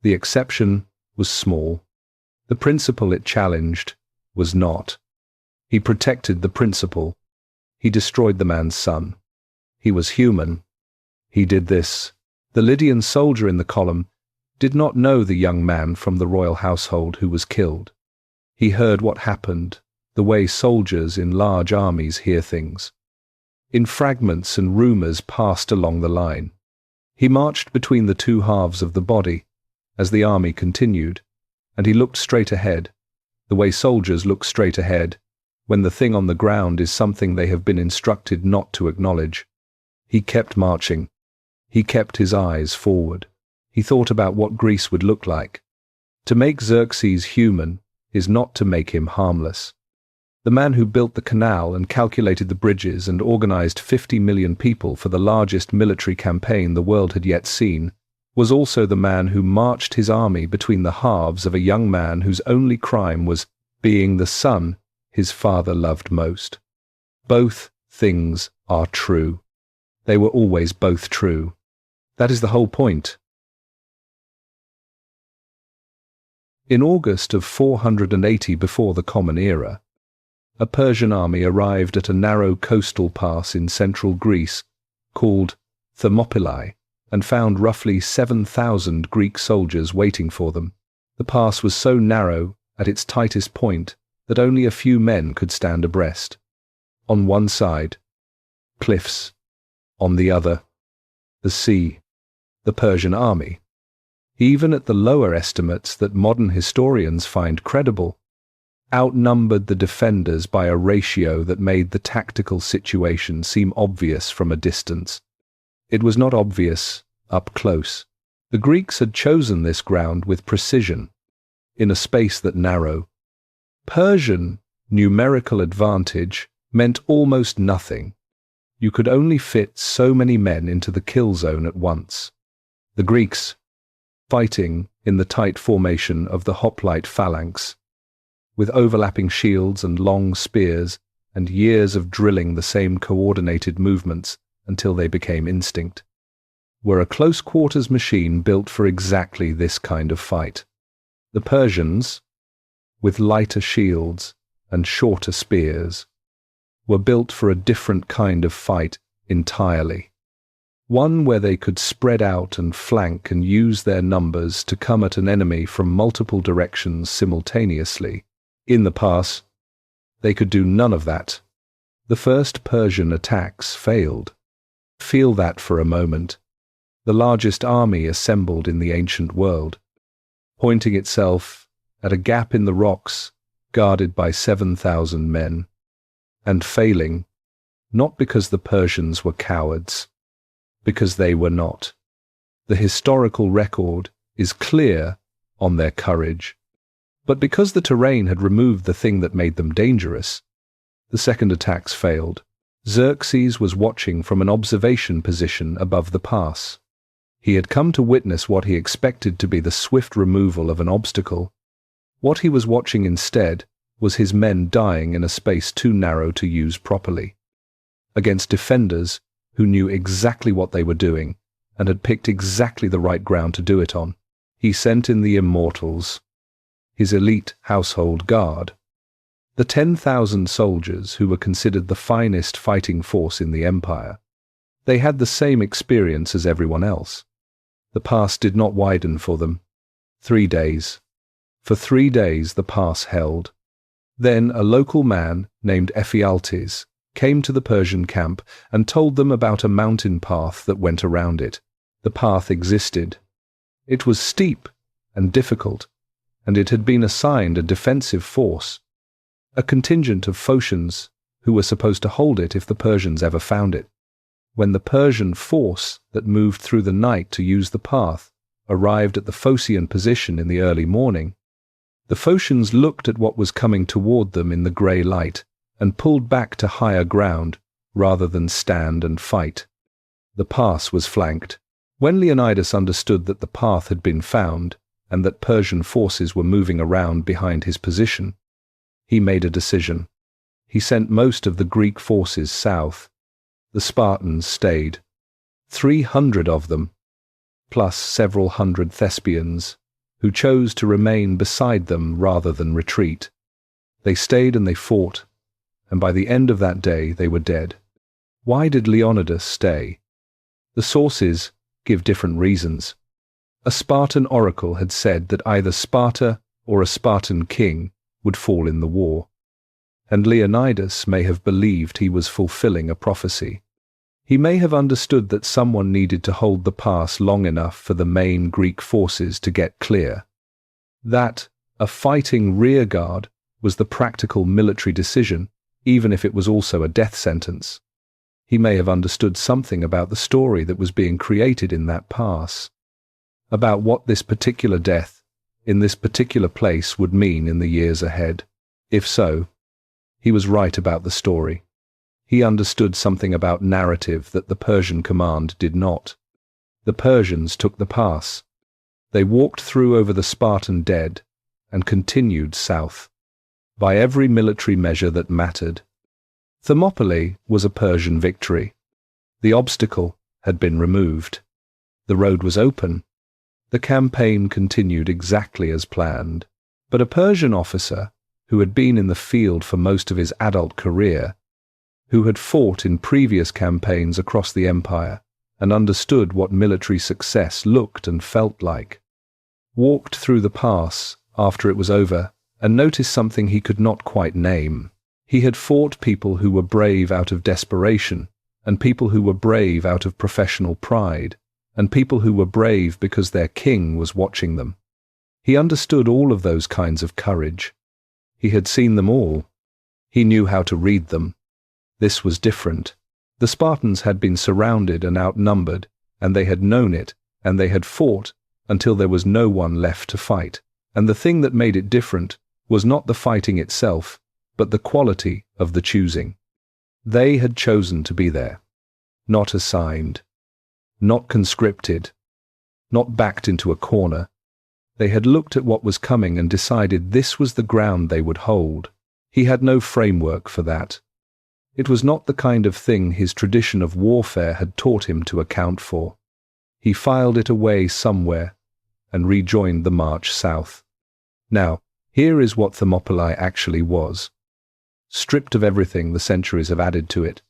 The exception was small. The principle it challenged was not. He protected the principle. He destroyed the man's son. He was human. He did this. The Lydian soldier in the column did not know the young man from the royal household who was killed. He heard what happened, the way soldiers in large armies hear things. In fragments and rumors passed along the line. He marched between the 2 halves of the body as the army continued, and he looked straight ahead, the way soldiers look straight ahead when the thing on the ground is something they have been instructed not to acknowledge. He kept marching. He kept his eyes forward. He thought about what Greece would look like. To make Xerxes human is not to make him harmless. The man who built the canal and calculated the bridges and organized 50 million people for the largest military campaign the world had yet seen was also the man who marched his army between the halves of a young man whose only crime was being the son his father loved most. Both things are true. They were always both true. That is the whole point. In August of 480 before the Common Era, a Persian army arrived at a narrow coastal pass in central Greece called Thermopylae and found roughly 7,000 Greek soldiers waiting for them. The pass was so narrow at its tightest point that only a few men could stand abreast. On one side, cliffs. On the other, the sea, the Persian army. Even at the lower estimates that modern historians find credible, outnumbered the defenders by a ratio that made the tactical situation seem obvious from a distance. It was not obvious up close. The Greeks had chosen this ground with precision, in a space that narrow. Persian numerical advantage meant almost nothing. You could only fit so many men into the kill zone at once. The Greeks, fighting in the tight formation of the hoplite phalanx, with overlapping shields and long spears and years of drilling the same coordinated movements until they became instinct, were a close-quarters machine built for exactly this kind of fight. The Persians, with lighter shields and shorter spears, were built for a different kind of fight entirely. One where they could spread out and flank and use their numbers to come at an enemy from multiple directions simultaneously. In the past, they could do none of that. The first Persian attacks failed. Feel that for a moment. The largest army assembled in the ancient world, pointing itself at a gap in the rocks guarded by 7,000 men, and failing, not because the Persians were cowards, because they were not. The historical record is clear on their courage, but because the terrain had removed the thing that made them dangerous, the second attacks failed. Xerxes was watching from an observation position above the pass. He had come to witness what he expected to be the swift removal of an obstacle. What he was watching instead was his men dying in a space too narrow to use properly, against defenders who knew exactly what they were doing and had picked exactly the right ground to do it on. He sent in the immortals, his elite household guard, the 10,000 soldiers who were considered the finest fighting force in the empire. They had the same experience as everyone else. The pass did not widen for them. 3 days. For 3 days the pass held. Then a local man named Ephialtes came to the Persian camp and told them about a mountain path that went around it. The path existed. It was steep and difficult, and it had been assigned a defensive force, a contingent of Phocians who were supposed to hold it if the Persians ever found it. When the Persian force that moved through the night to use the path arrived at the Phocian position in the early morning, the Phocians looked at what was coming toward them in the grey light and pulled back to higher ground rather than stand and fight. The pass was flanked. When Leonidas understood that the path had been found and that Persian forces were moving around behind his position, he made a decision. He sent most of the Greek forces south. The Spartans stayed, 300 of them, plus several hundred Thespians, who chose to remain beside them rather than retreat. They stayed and they fought, and by the end of that day they were dead. Why did Leonidas stay? The sources give different reasons. A Spartan oracle had said that either Sparta or a Spartan king would fall in the war, and Leonidas may have believed he was fulfilling a prophecy. He may have understood that someone needed to hold the pass long enough for the main Greek forces to get clear. That a fighting rearguard was the practical military decision, even if it was also a death sentence. He may have understood something about the story that was being created in that pass, about what this particular death in this particular place would mean in the years ahead. If so, he was right about the story. He understood something about narrative that the Persian command did not. The Persians took the pass. They walked through over the Spartan dead and continued south. By every military measure that mattered, Thermopylae was a Persian victory. The obstacle had been removed. The road was open. The campaign continued exactly as planned. But a Persian officer, who had been in the field for most of his adult career, who had fought in previous campaigns across the empire and understood what military success looked and felt like, walked through the pass after it was over and noticed something he could not quite name. He had fought people who were brave out of desperation, and people who were brave out of professional pride, and people who were brave because their king was watching them. He understood all of those kinds of courage. He had seen them all. He knew how to read them. This was different. The Spartans had been surrounded and outnumbered, and they had known it, and they had fought until there was no one left to fight. And the thing that made it different was not the fighting itself, but the quality of the choosing. They had chosen to be there, not assigned, not conscripted, not backed into a corner. They had looked at what was coming and decided this was the ground they would hold. He had no framework for that. It was not the kind of thing his tradition of warfare had taught him to account for. He filed it away somewhere and rejoined the march south. Now, here is what Thermopylae actually was. Stripped of everything the centuries have added to it,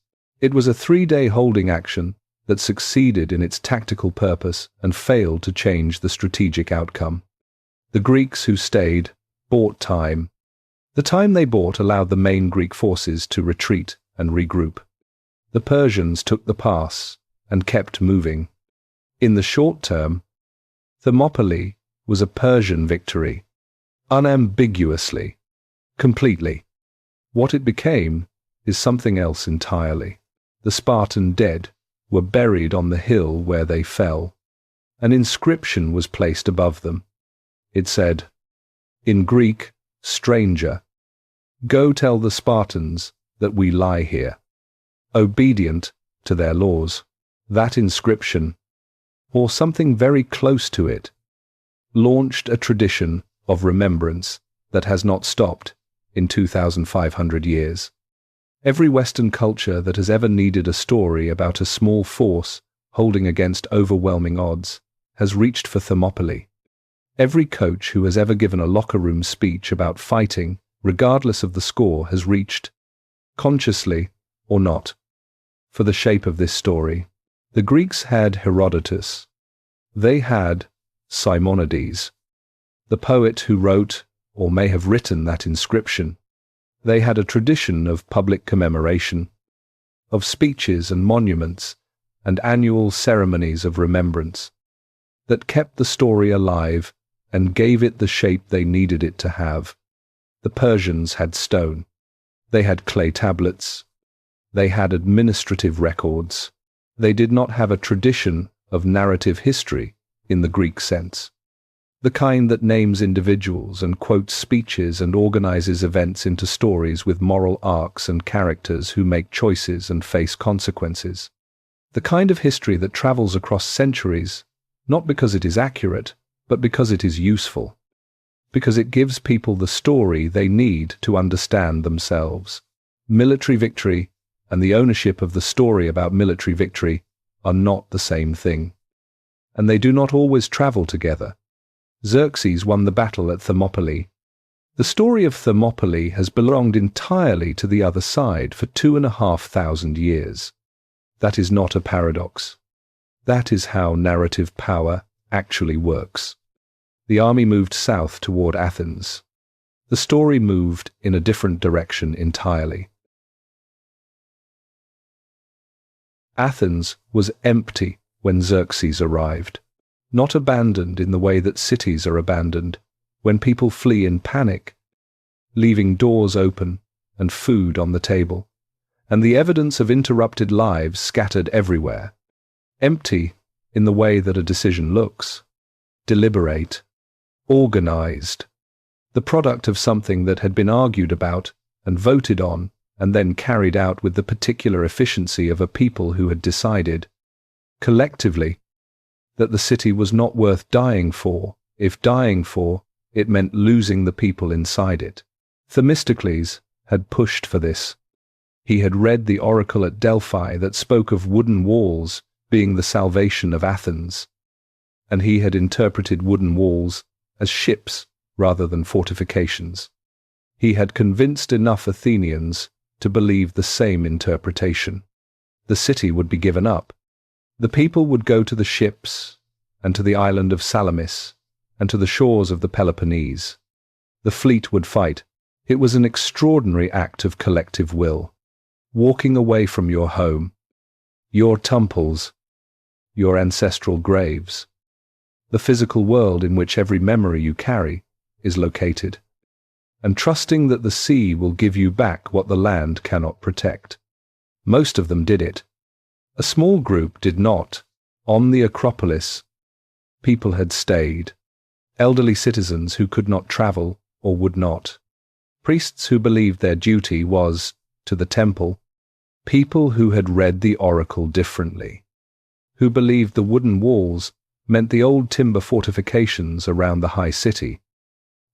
it was a 3-day holding action that succeeded in its tactical purpose and failed to change the strategic outcome. The Greeks who stayed bought time. The time they bought allowed the main Greek forces to retreat and regroup. The Persians took the pass and kept moving. In the short term, Thermopylae was a Persian victory, unambiguously, completely. What it became is something else entirely. The Spartan dead were buried on the hill where they fell. An inscription was placed above them. It said, in Greek, stranger, go tell the Spartans that we lie here, obedient to their laws. That inscription, or something very close to it, launched a tradition of remembrance that has not stopped in 2,500 years. Every Western culture that has ever needed a story about a small force holding against overwhelming odds has reached for Thermopylae. Every coach who has ever given a locker room speech about fighting, regardless of the score, has reached, consciously or not, for the shape of this story. The Greeks had Herodotus. They had Simonides, the poet who wrote or may have written that inscription. They had a tradition of public commemoration, of speeches and monuments and annual ceremonies of remembrance that kept the story alive and gave it the shape they needed it to have. The Persians had stone. They had clay tablets. They had administrative records. They did not have a tradition of narrative history in the Greek sense, the kind that names individuals and quotes speeches and organizes events into stories with moral arcs and characters who make choices and face consequences. The kind of history that travels across centuries, not because it is accurate, but because it is useful, because it gives people the story they need to understand themselves. Military victory and the ownership of the story about military victory are not the same thing, and they do not always travel together. Xerxes won the battle at Thermopylae. The story of Thermopylae has belonged entirely to the other side for 2,500 years. That is not a paradox. That is how narrative power actually works. The army moved south toward Athens. The story moved in a different direction entirely. Athens was empty when Xerxes arrived, not abandoned in the way that cities are abandoned, when people flee in panic, leaving doors open and food on the table, and the evidence of interrupted lives scattered everywhere. Empty in the way that a decision looks, deliberate, organized, the product of something that had been argued about and voted on and then carried out with the particular efficiency of a people who had decided, collectively, that the city was not worth dying for, if dying for it meant losing the people inside it. Themistocles had pushed for this. He had read the oracle at Delphi that spoke of wooden walls being the salvation of Athens, and he had interpreted wooden walls as ships rather than fortifications. He had convinced enough Athenians to believe the same interpretation. The city would be given up. The people would go to the ships and to the island of Salamis and to the shores of the Peloponnese. The fleet would fight. It was an extraordinary act of collective will. Walking away from your home, your temples, your ancestral graves, the physical world in which every memory you carry is located, and trusting that the sea will give you back what the land cannot protect. Most of them did it. A small group did not. On the Acropolis, people had stayed. Elderly citizens who could not travel or would not. Priests who believed their duty was to the temple. People who had read the oracle differently. Who believed the wooden walls meant the old timber fortifications around the high city.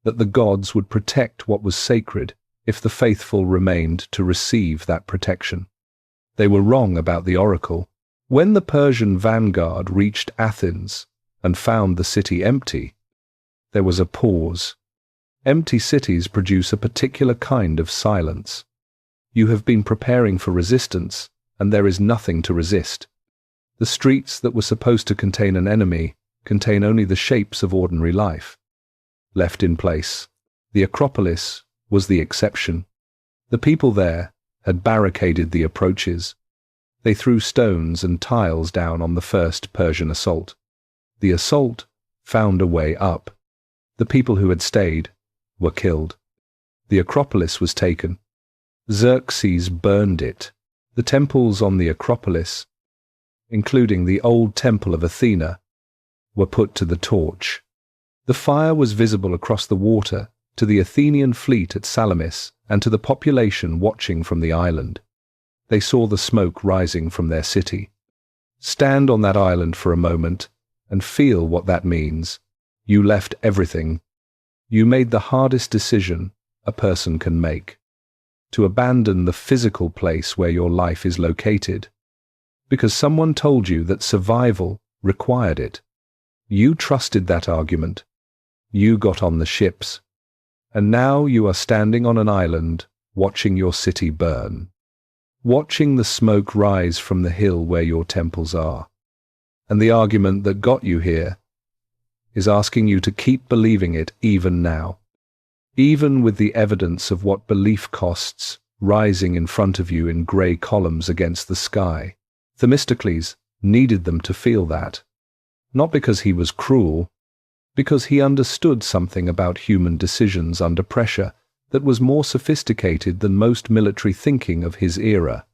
That the gods would protect what was sacred if the faithful remained to receive that protection. They were wrong about the oracle. When the Persian vanguard reached Athens and found the city empty, there was a pause. Empty cities produce a particular kind of silence. You have been preparing for resistance, and there is nothing to resist. The streets that were supposed to contain an enemy contain only the shapes of ordinary life. Left in place, the Acropolis was the exception. The people there had barricaded the approaches. They threw stones and tiles down on the first Persian assault. The assault found a way up. The people who had stayed were killed. The Acropolis was taken. Xerxes burned it. The temples on the Acropolis, including the old temple of Athena, were put to the torch. The fire was visible across the water to the Athenian fleet at Salamis and to the population watching from the island. They saw the smoke rising from their city. Stand on that island for a moment and feel what that means. You left everything. You made the hardest decision a person can make. To abandon the physical place where your life is located. Because someone told you that survival required it. You trusted that argument. You got on the ships. And now you are standing on an island, watching your city burn. Watching the smoke rise from the hill where your temples are. And the argument that got you here is asking you to keep believing it even now. Even with the evidence of what belief costs rising in front of you in grey columns against the sky. Themistocles needed them to feel that. Not because he was cruel, because he understood something about human decisions under pressure that was more sophisticated than most military thinking of his era.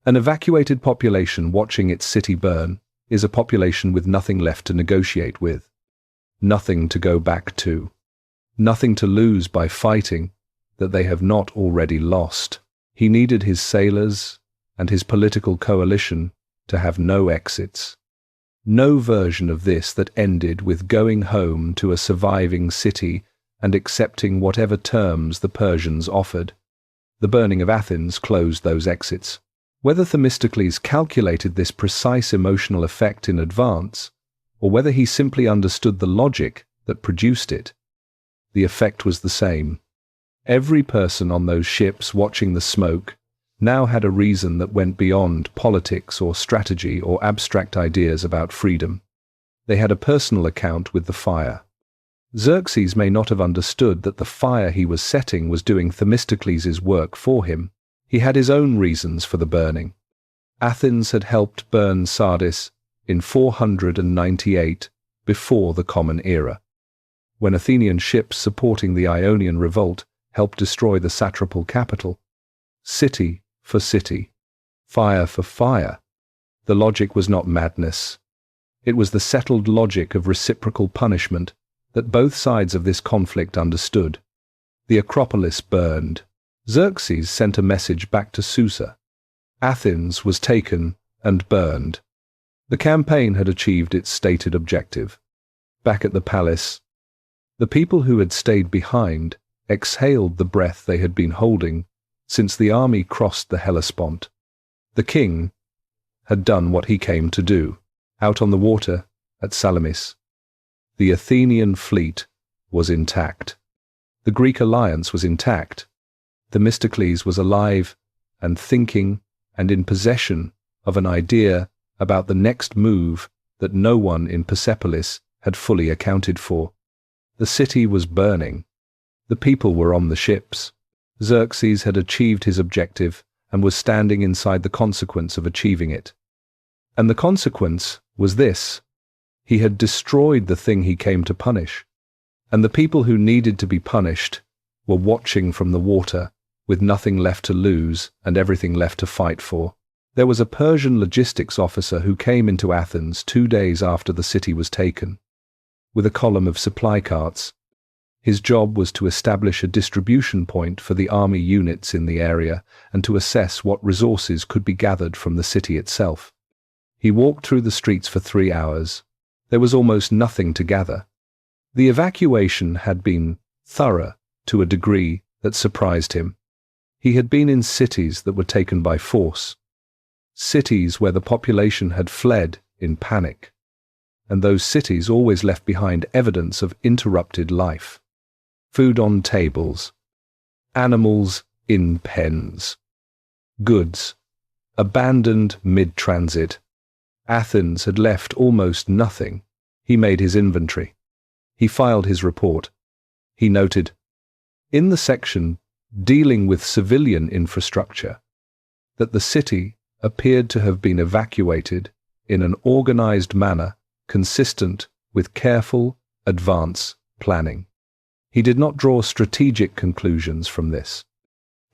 An evacuated population watching its city burn is a population with nothing left to negotiate with. Nothing to go back to. Nothing to lose by fighting that they have not already lost. He needed his sailors and his political coalition to have no exits. No version of this that ended with going home to a surviving city and accepting whatever terms the Persians offered. The burning of Athens closed those exits. Whether Themistocles calculated this precise emotional effect in advance, or whether he simply understood the logic that produced it, the effect was the same. Every person on those ships watching the smoke now had a reason that went beyond politics or strategy or abstract ideas about freedom. They had a personal account with the fire. Xerxes may not have understood that the fire he was setting was doing Themistocles' work for him. He had his own reasons for the burning. Athens had helped burn Sardis in 498 before the Common Era, when Athenian ships supporting the Ionian revolt helped destroy the satrapal capital. City for city, fire for fire. The logic was not madness. It was the settled logic of reciprocal punishment that both sides of this conflict understood. The Acropolis burned. Xerxes sent a message back to Susa. Athens was taken and burned. The campaign had achieved its stated objective. Back at the palace, the people who had stayed behind exhaled the breath they had been holding since the army crossed the Hellespont. The king had done what he came to do, out on the water at Salamis. The Athenian fleet was intact. The Greek alliance was intact. Themistocles was alive and thinking and in possession of an idea about the next move that no one in Persepolis had fully accounted for. The city was burning. The people were on the ships. Xerxes had achieved his objective and was standing inside the consequence of achieving it. And the consequence was this. He had destroyed the thing he came to punish. And the people who needed to be punished were watching from the water with nothing left to lose and everything left to fight for. There was a Persian logistics officer who came into Athens 2 days after the city was taken, with a column of supply carts. His job was to establish a distribution point for the army units in the area and to assess what resources could be gathered from the city itself. He walked through the streets for 3 hours. There was almost nothing to gather. The evacuation had been thorough to a degree that surprised him. He had been in cities that were taken by force, cities where the population had fled in panic, and those cities always left behind evidence of interrupted life. Food on tables, animals in pens, goods abandoned mid-transit. Athens had left almost nothing. He made his inventory. He filed his report. He noted, in the section dealing with civilian infrastructure, that the city appeared to have been evacuated in an organized manner consistent with careful, advance planning. He did not draw strategic conclusions from this.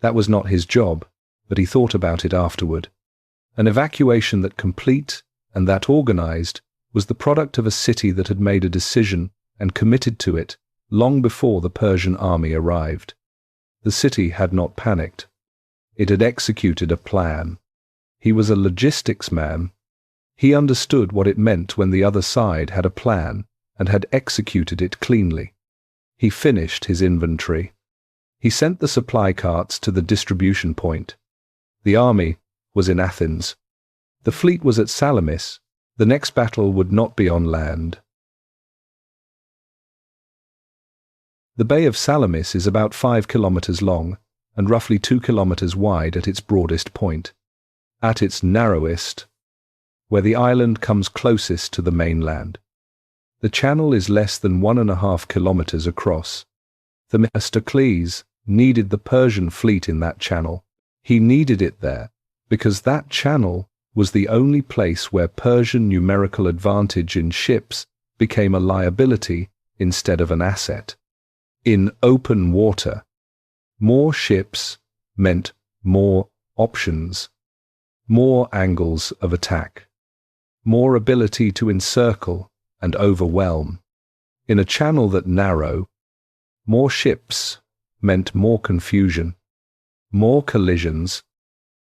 That was not his job, but he thought about it afterward. An evacuation that complete and that organized was the product of a city that had made a decision and committed to it long before the Persian army arrived. The city had not panicked. It had executed a plan. He was a logistics man. He understood what it meant when the other side had a plan and had executed it cleanly. He finished his inventory. He sent the supply carts to the distribution point. The army was in Athens. The fleet was at Salamis. The next battle would not be on land. The Bay of Salamis is about 5 kilometers long and roughly 2 kilometers wide at its broadest point. At its narrowest, where the island comes closest to the mainland, the channel is less than 1.5 kilometers across. Themistocles needed the Persian fleet in that channel. He needed it there because that channel was the only place where Persian numerical advantage in ships became a liability instead of an asset. In open water, more ships meant more options, more angles of attack, more ability to encircle and overwhelm. In a channel that narrow, more ships meant more confusion, more collisions,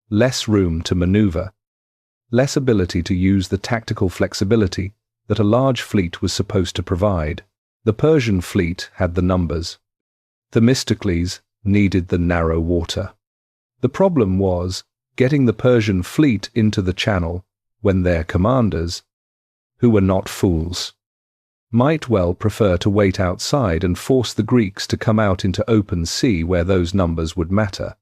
less room to maneuver, less ability to use the tactical flexibility that a large fleet was supposed to provide. The Persian fleet had the numbers. Themistocles needed the narrow water. The problem was getting the Persian fleet into the channel when their commanders, who were not fools, might well prefer to wait outside and force the Greeks to come out into open sea where those numbers would matter.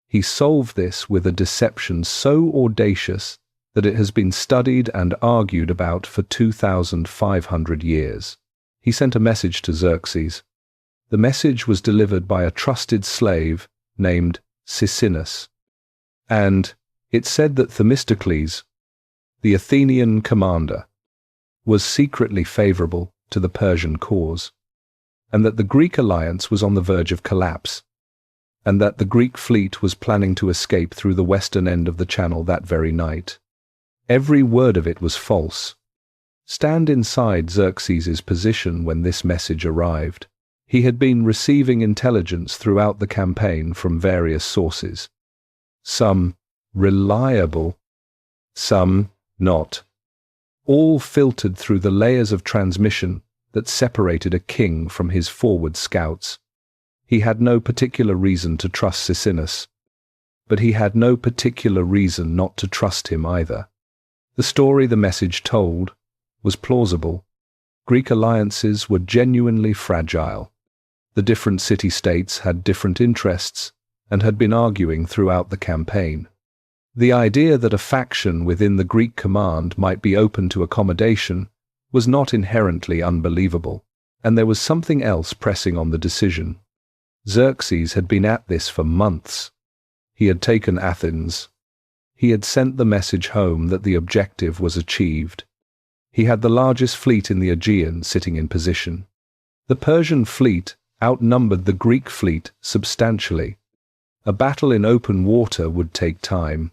He solved this with a deception so audacious that it has been studied and argued about for 2,500 years. He sent a message to Xerxes. The message was delivered by a trusted slave named Cyrus, and it said that Themistocles, the Athenian commander, was secretly favorable to the Persian cause, and that the Greek alliance was on the verge of collapse, and that the Greek fleet was planning to escape through the western end of the channel that very night. Every word of it was false. Stand inside Xerxes' position when this message arrived. He had been receiving intelligence throughout the campaign from various sources. Some reliable, some not. All filtered through the layers of transmission that separated a king from his forward scouts. He had no particular reason to trust Cyrus, but he had no particular reason not to trust him either. The story the message told was plausible. Greek alliances were genuinely fragile. The different city-states had different interests and had been arguing throughout the campaign. The idea that a faction within the Greek command might be open to accommodation was not inherently unbelievable, and there was something else pressing on the decision. Xerxes had been at this for months. He had taken Athens. He had sent the message home that the objective was achieved. He had the largest fleet in the Aegean sitting in position. The Persian fleet outnumbered the Greek fleet substantially. A battle in open water would take time.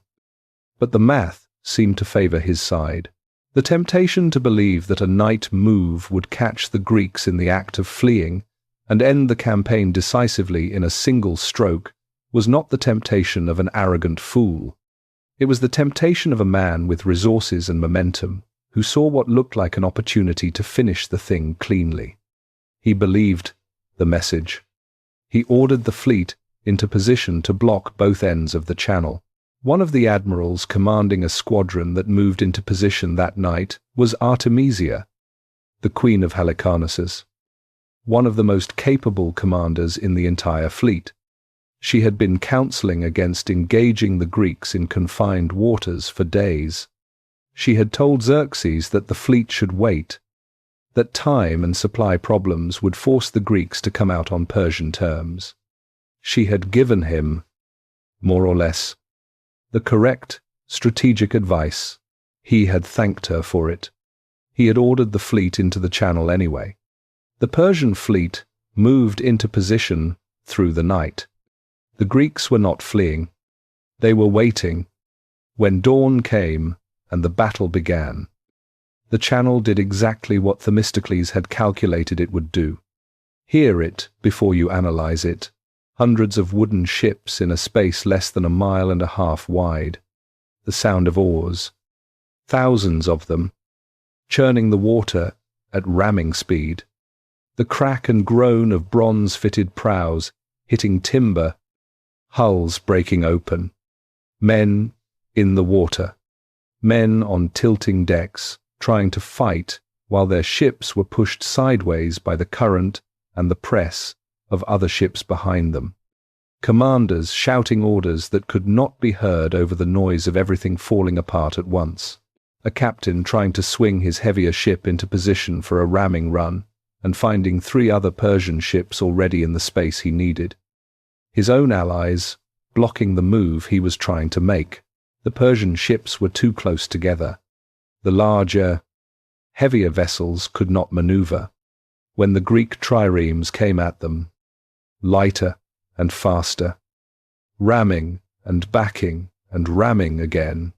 But the math seemed to favor his side. The temptation to believe that a night move would catch the Greeks in the act of fleeing and end the campaign decisively in a single stroke was not the temptation of an arrogant fool. It was the temptation of a man with resources and momentum, who saw what looked like an opportunity to finish the thing cleanly. He believed the message. He ordered the fleet into position to block both ends of the channel. One of the admirals commanding a squadron that moved into position that night was Artemisia, the queen of Halicarnassus, one of the most capable commanders in the entire fleet. She had been counseling against engaging the Greeks in confined waters for days. She had told Xerxes that the fleet should wait, that time and supply problems would force the Greeks to come out on Persian terms. She had given him, more or less, the correct, strategic advice. He had thanked her for it. He had ordered the fleet into the channel anyway. The Persian fleet moved into position through the night. The Greeks were not fleeing. They were waiting. When dawn came and the battle began, the channel did exactly what Themistocles had calculated it would do. Hear it before you analyze it. Hundreds of wooden ships in a space less than 1.5 miles wide. The sound of oars. Thousands of them, churning the water at ramming speed. The crack and groan of bronze-fitted prows hitting timber, hulls breaking open. Men in the water. Men on tilting decks, trying to fight while their ships were pushed sideways by the current and the press of other ships behind them. Commanders shouting orders that could not be heard over the noise of everything falling apart at once. A captain trying to swing his heavier ship into position for a ramming run and finding 3 other Persian ships already in the space he needed. His own allies blocking the move he was trying to make. The Persian ships were too close together. The larger, heavier vessels could not maneuver. When the Greek triremes came at them, lighter and faster, ramming and backing and ramming again,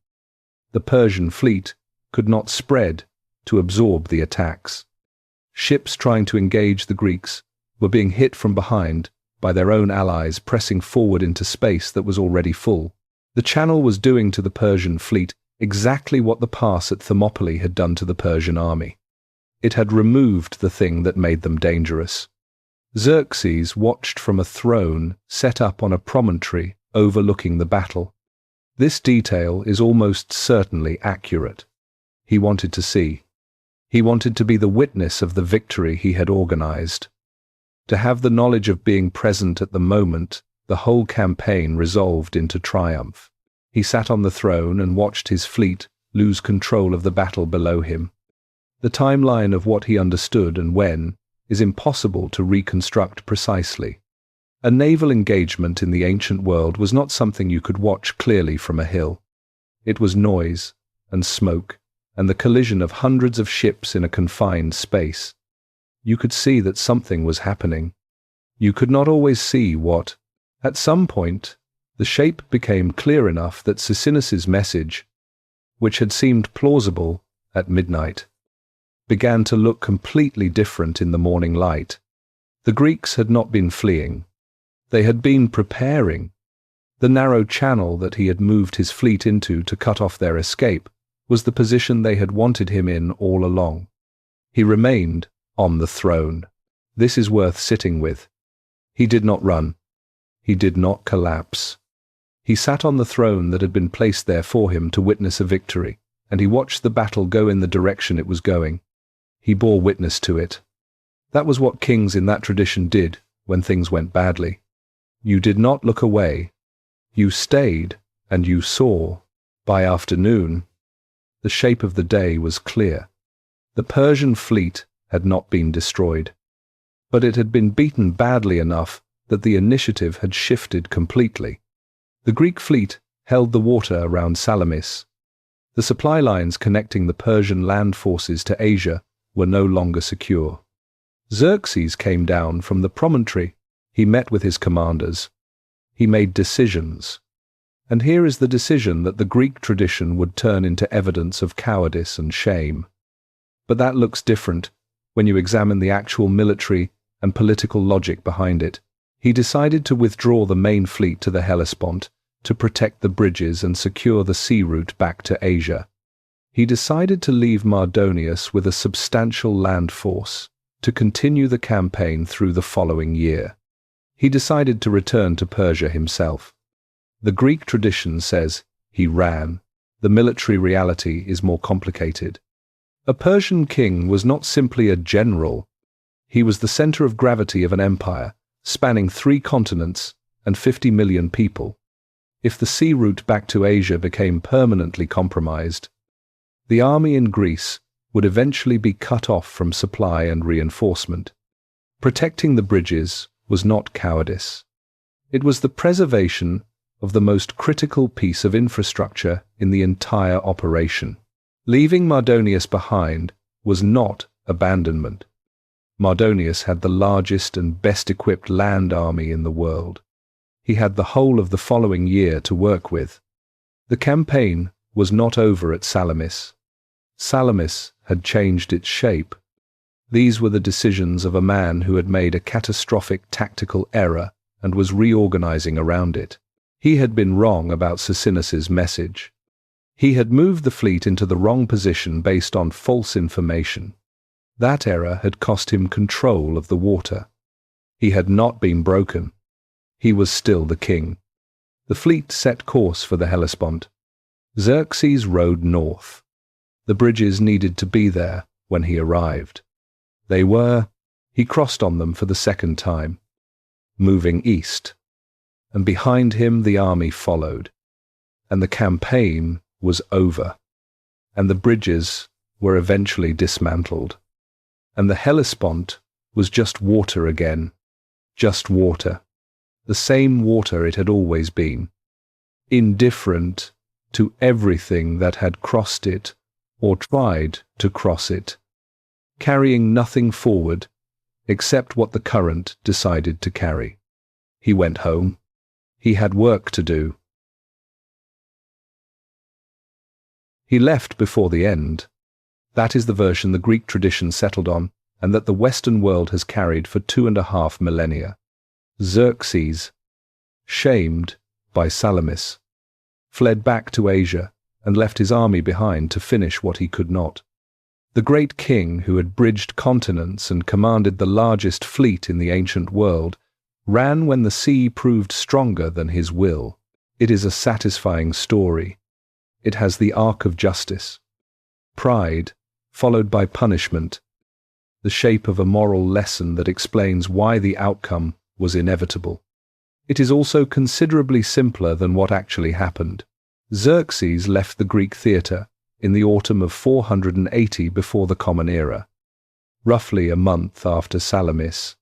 the Persian fleet could not spread to absorb the attacks. Ships trying to engage the Greeks were being hit from behind by their own allies pressing forward into space that was already full. The channel was doing to the Persian fleet exactly what the pass at Thermopylae had done to the Persian army. It had removed the thing that made them dangerous. Xerxes watched from a throne set up on a promontory overlooking the battle. This detail is almost certainly accurate. He wanted to see. He wanted to be the witness of the victory he had organized. To have the knowledge of being present at the moment the whole campaign resolved into triumph. He sat on the throne and watched his fleet lose control of the battle below him. The timeline of what he understood and when is impossible to reconstruct precisely. A naval engagement in the ancient world was not something you could watch clearly from a hill. It was noise and smoke and the collision of hundreds of ships in a confined space. You could see that something was happening. You could not always see what. At some point, the shape became clear enough that Sisinnis's message, which had seemed plausible at midnight, began to look completely different in the morning light. The Greeks had not been fleeing. They had been preparing. The narrow channel that he had moved his fleet into to cut off their escape was the position they had wanted him in all along. He remained on the throne. This is worth sitting with. He did not run. He did not collapse. He sat on the throne that had been placed there for him to witness a victory, and he watched the battle go in the direction it was going. He bore witness to it. That was what kings in that tradition did when things went badly. You did not look away. You stayed, and you saw. By afternoon, the shape of the day was clear. The Persian fleet had not been destroyed, but it had been beaten badly enough that the initiative had shifted completely. The Greek fleet held the water around Salamis. The supply lines connecting the Persian land forces to Asia were no longer secure. Xerxes came down from the promontory. He met with his commanders. He made decisions. And here is the decision that the Greek tradition would turn into evidence of cowardice and shame. But that looks different when you examine the actual military and political logic behind it. He decided to withdraw the main fleet to the Hellespont to protect the bridges and secure the sea route back to Asia. He decided to leave Mardonius with a substantial land force to continue the campaign through the following year. He decided to return to Persia himself. The Greek tradition says he ran. The military reality is more complicated. A Persian king was not simply a general. He was the center of gravity of an empire, spanning 3 continents and 50 million people. If the sea route back to Asia became permanently compromised, the army in Greece would eventually be cut off from supply and reinforcement. Protecting the bridges was not cowardice. It was the preservation of the most critical piece of infrastructure in the entire operation. Leaving Mardonius behind was not abandonment. Mardonius had the largest and best-equipped land army in the world. He had the whole of the following year to work with. The campaign was not over at Salamis. Salamis had changed its shape. These were the decisions of a man who had made a catastrophic tactical error and was reorganizing around it. He had been wrong about Cercinus's message. He had moved the fleet into the wrong position based on false information. That error had cost him control of the water. He had not been broken. He was still the king. The fleet set course for the Hellespont. Xerxes rode north. The bridges needed to be there when he arrived. They were. He crossed on them for the second time, moving east. And behind him the army followed. And the campaign was over. And the bridges were eventually dismantled. And the Hellespont was just water again. Just water. The same water it had always been. Indifferent to everything that had crossed it or tried to cross it. Carrying nothing forward except what the current decided to carry. He went home. He had work to do. He left before the end. That is the version the Greek tradition settled on, and that the Western world has carried for 2.5 millennia. Xerxes, shamed by Salamis, fled back to Asia and left his army behind to finish what he could not. The great king who had bridged continents and commanded the largest fleet in the ancient world ran when the sea proved stronger than his will. It is a satisfying story. It has the arc of justice. Pride, followed by punishment, the shape of a moral lesson that explains why the outcome was inevitable. It is also considerably simpler than what actually happened. Xerxes left the Greek theatre in the autumn of 480 before the Common Era, roughly a month after Salamis.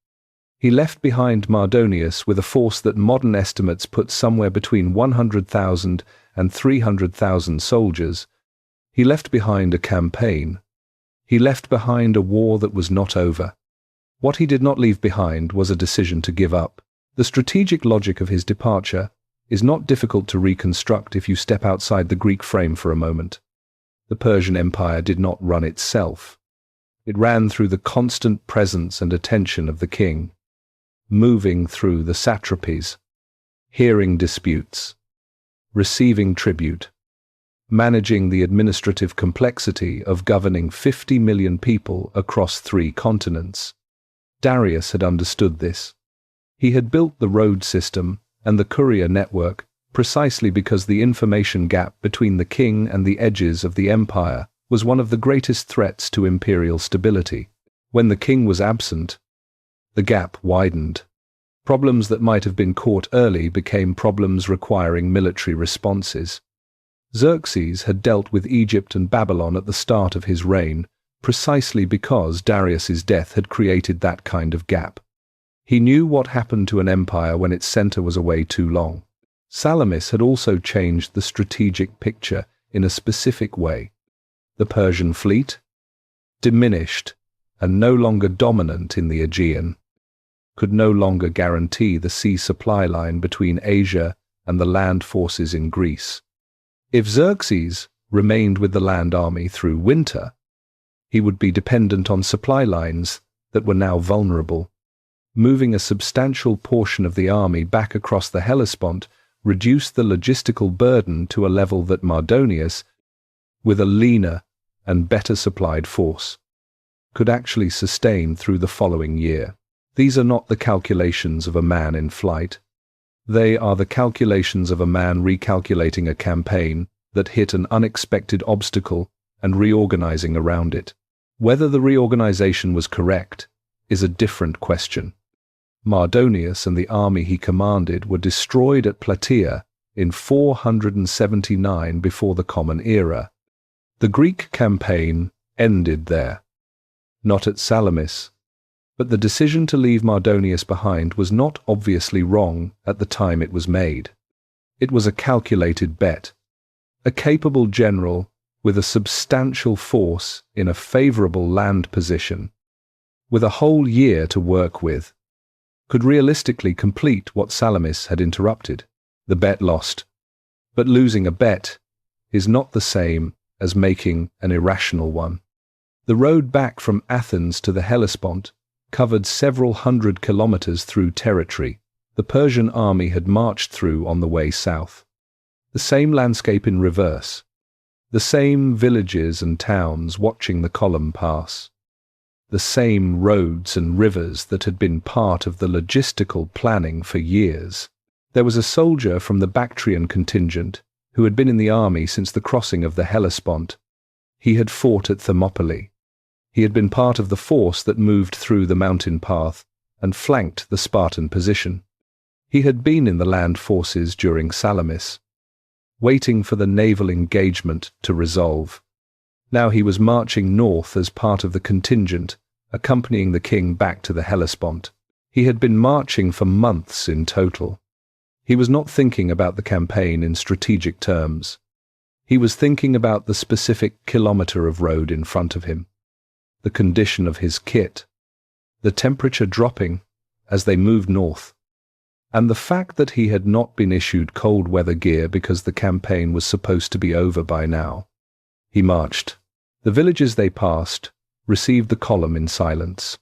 He left behind Mardonius with a force that modern estimates put somewhere between 100,000 and 300,000 soldiers. He left behind a campaign. He left behind a war that was not over. What he did not leave behind was a decision to give up. The strategic logic of his departure is not difficult to reconstruct if you step outside the Greek frame for a moment. The Persian Empire did not run itself. It ran through the constant presence and attention of the king, moving through the satrapies, hearing disputes, receiving tribute, managing the administrative complexity of governing 50 million people across 3 continents. Darius had understood this. He had built the road system and the courier network precisely because the information gap between the king and the edges of the empire was one of the greatest threats to imperial stability. When the king was absent, the gap widened. Problems that might have been caught early became problems requiring military responses. Xerxes had dealt with Egypt and Babylon at the start of his reign, precisely because Darius's death had created that kind of gap. He knew what happened to an empire when its center was away too long. Salamis had also changed the strategic picture in a specific way. The Persian fleet, diminished and no longer dominant in the Aegean, could no longer guarantee the sea supply line between Asia and the land forces in Greece. If Xerxes remained with the land army through winter, he would be dependent on supply lines that were now vulnerable. Moving a substantial portion of the army back across the Hellespont reduced the logistical burden to a level that Mardonius, with a leaner and better supplied force, could actually sustain through the following year. These are not the calculations of a man in flight. They are the calculations of a man recalculating a campaign that hit an unexpected obstacle and reorganizing around it. Whether the reorganization was correct is a different question. Mardonius and the army he commanded were destroyed at Plataea in 479 before the Common Era. The Greek campaign ended there, not at Salamis, but the decision to leave Mardonius behind was not obviously wrong at the time it was made. It was a calculated bet. A capable general with a substantial force in a favorable land position, with a whole year to work with, could realistically complete what Salamis had interrupted. The bet lost. But losing a bet is not the same as making an irrational one. The road back from Athens to the Hellespont covered several hundred kilometers through territory the Persian army had marched through on the way south. The same landscape in reverse. The same villages and towns watching the column pass. The same roads and rivers that had been part of the logistical planning for years. There was a soldier from the Bactrian contingent who had been in the army since the crossing of the Hellespont. He had fought at Thermopylae. He had been part of the force that moved through the mountain path and flanked the Spartan position. He had been in the land forces during Salamis, waiting for the naval engagement to resolve. Now he was marching north as part of the contingent, accompanying the king back to the Hellespont. He had been marching for months in total. He was not thinking about the campaign in strategic terms. He was thinking about the specific kilometer of road in front of him, the condition of his kit, the temperature dropping as they moved north, and the fact that he had not been issued cold weather gear because the campaign was supposed to be over by now. He marched. The villages they passed received the column in silence.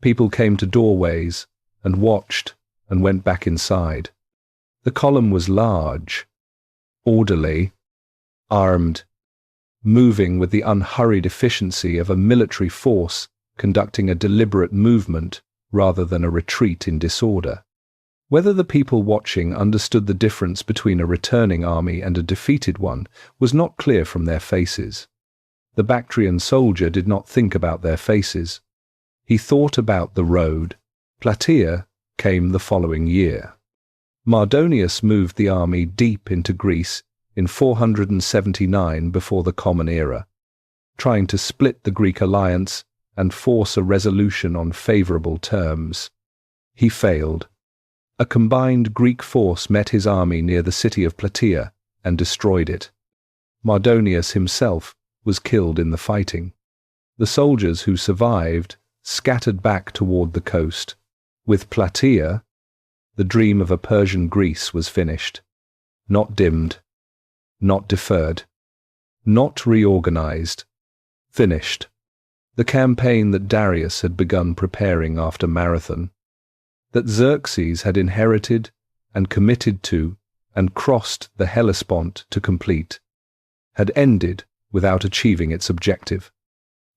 People came to doorways and watched and went back inside. The column was large, orderly, armed, moving with the unhurried efficiency of a military force conducting a deliberate movement rather than a retreat in disorder. Whether the people watching understood the difference between a returning army and a defeated one was not clear from their faces. The Bactrian soldier did not think about their faces. He thought about the road. Plataea came the following year. Mardonius moved the army deep into Greece in 479 before the Common Era, trying to split the Greek alliance and force a resolution on favorable terms. He failed. A combined Greek force met his army near the city of Plataea and destroyed it. Mardonius himself was killed in the fighting. The soldiers who survived scattered back toward the coast. With Plataea, the dream of a Persian Greece was finished, not dimmed, not deferred, not reorganized, finished. The campaign that Darius had begun preparing after Marathon, that Xerxes had inherited and committed to and crossed the Hellespont to complete, had ended without achieving its objective.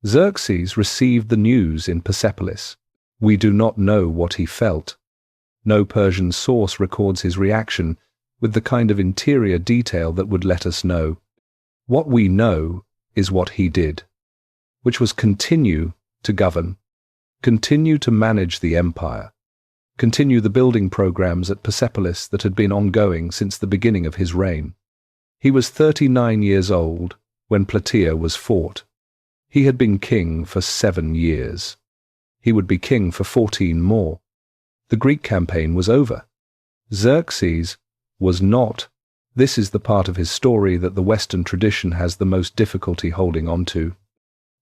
Xerxes received the news in Persepolis. We do not know what he felt. No Persian source records his reaction with the kind of interior detail that would let us know. What we know is what he did, which was continue to govern, continue to manage the empire, continue the building programs at Persepolis that had been ongoing since the beginning of his reign. He was 39 years old when Plataea was fought. He had been king for 7 years. He would be king for 14 more. The Greek campaign was over. Xerxes was not. This is the part of his story that the Western tradition has the most difficulty holding on to.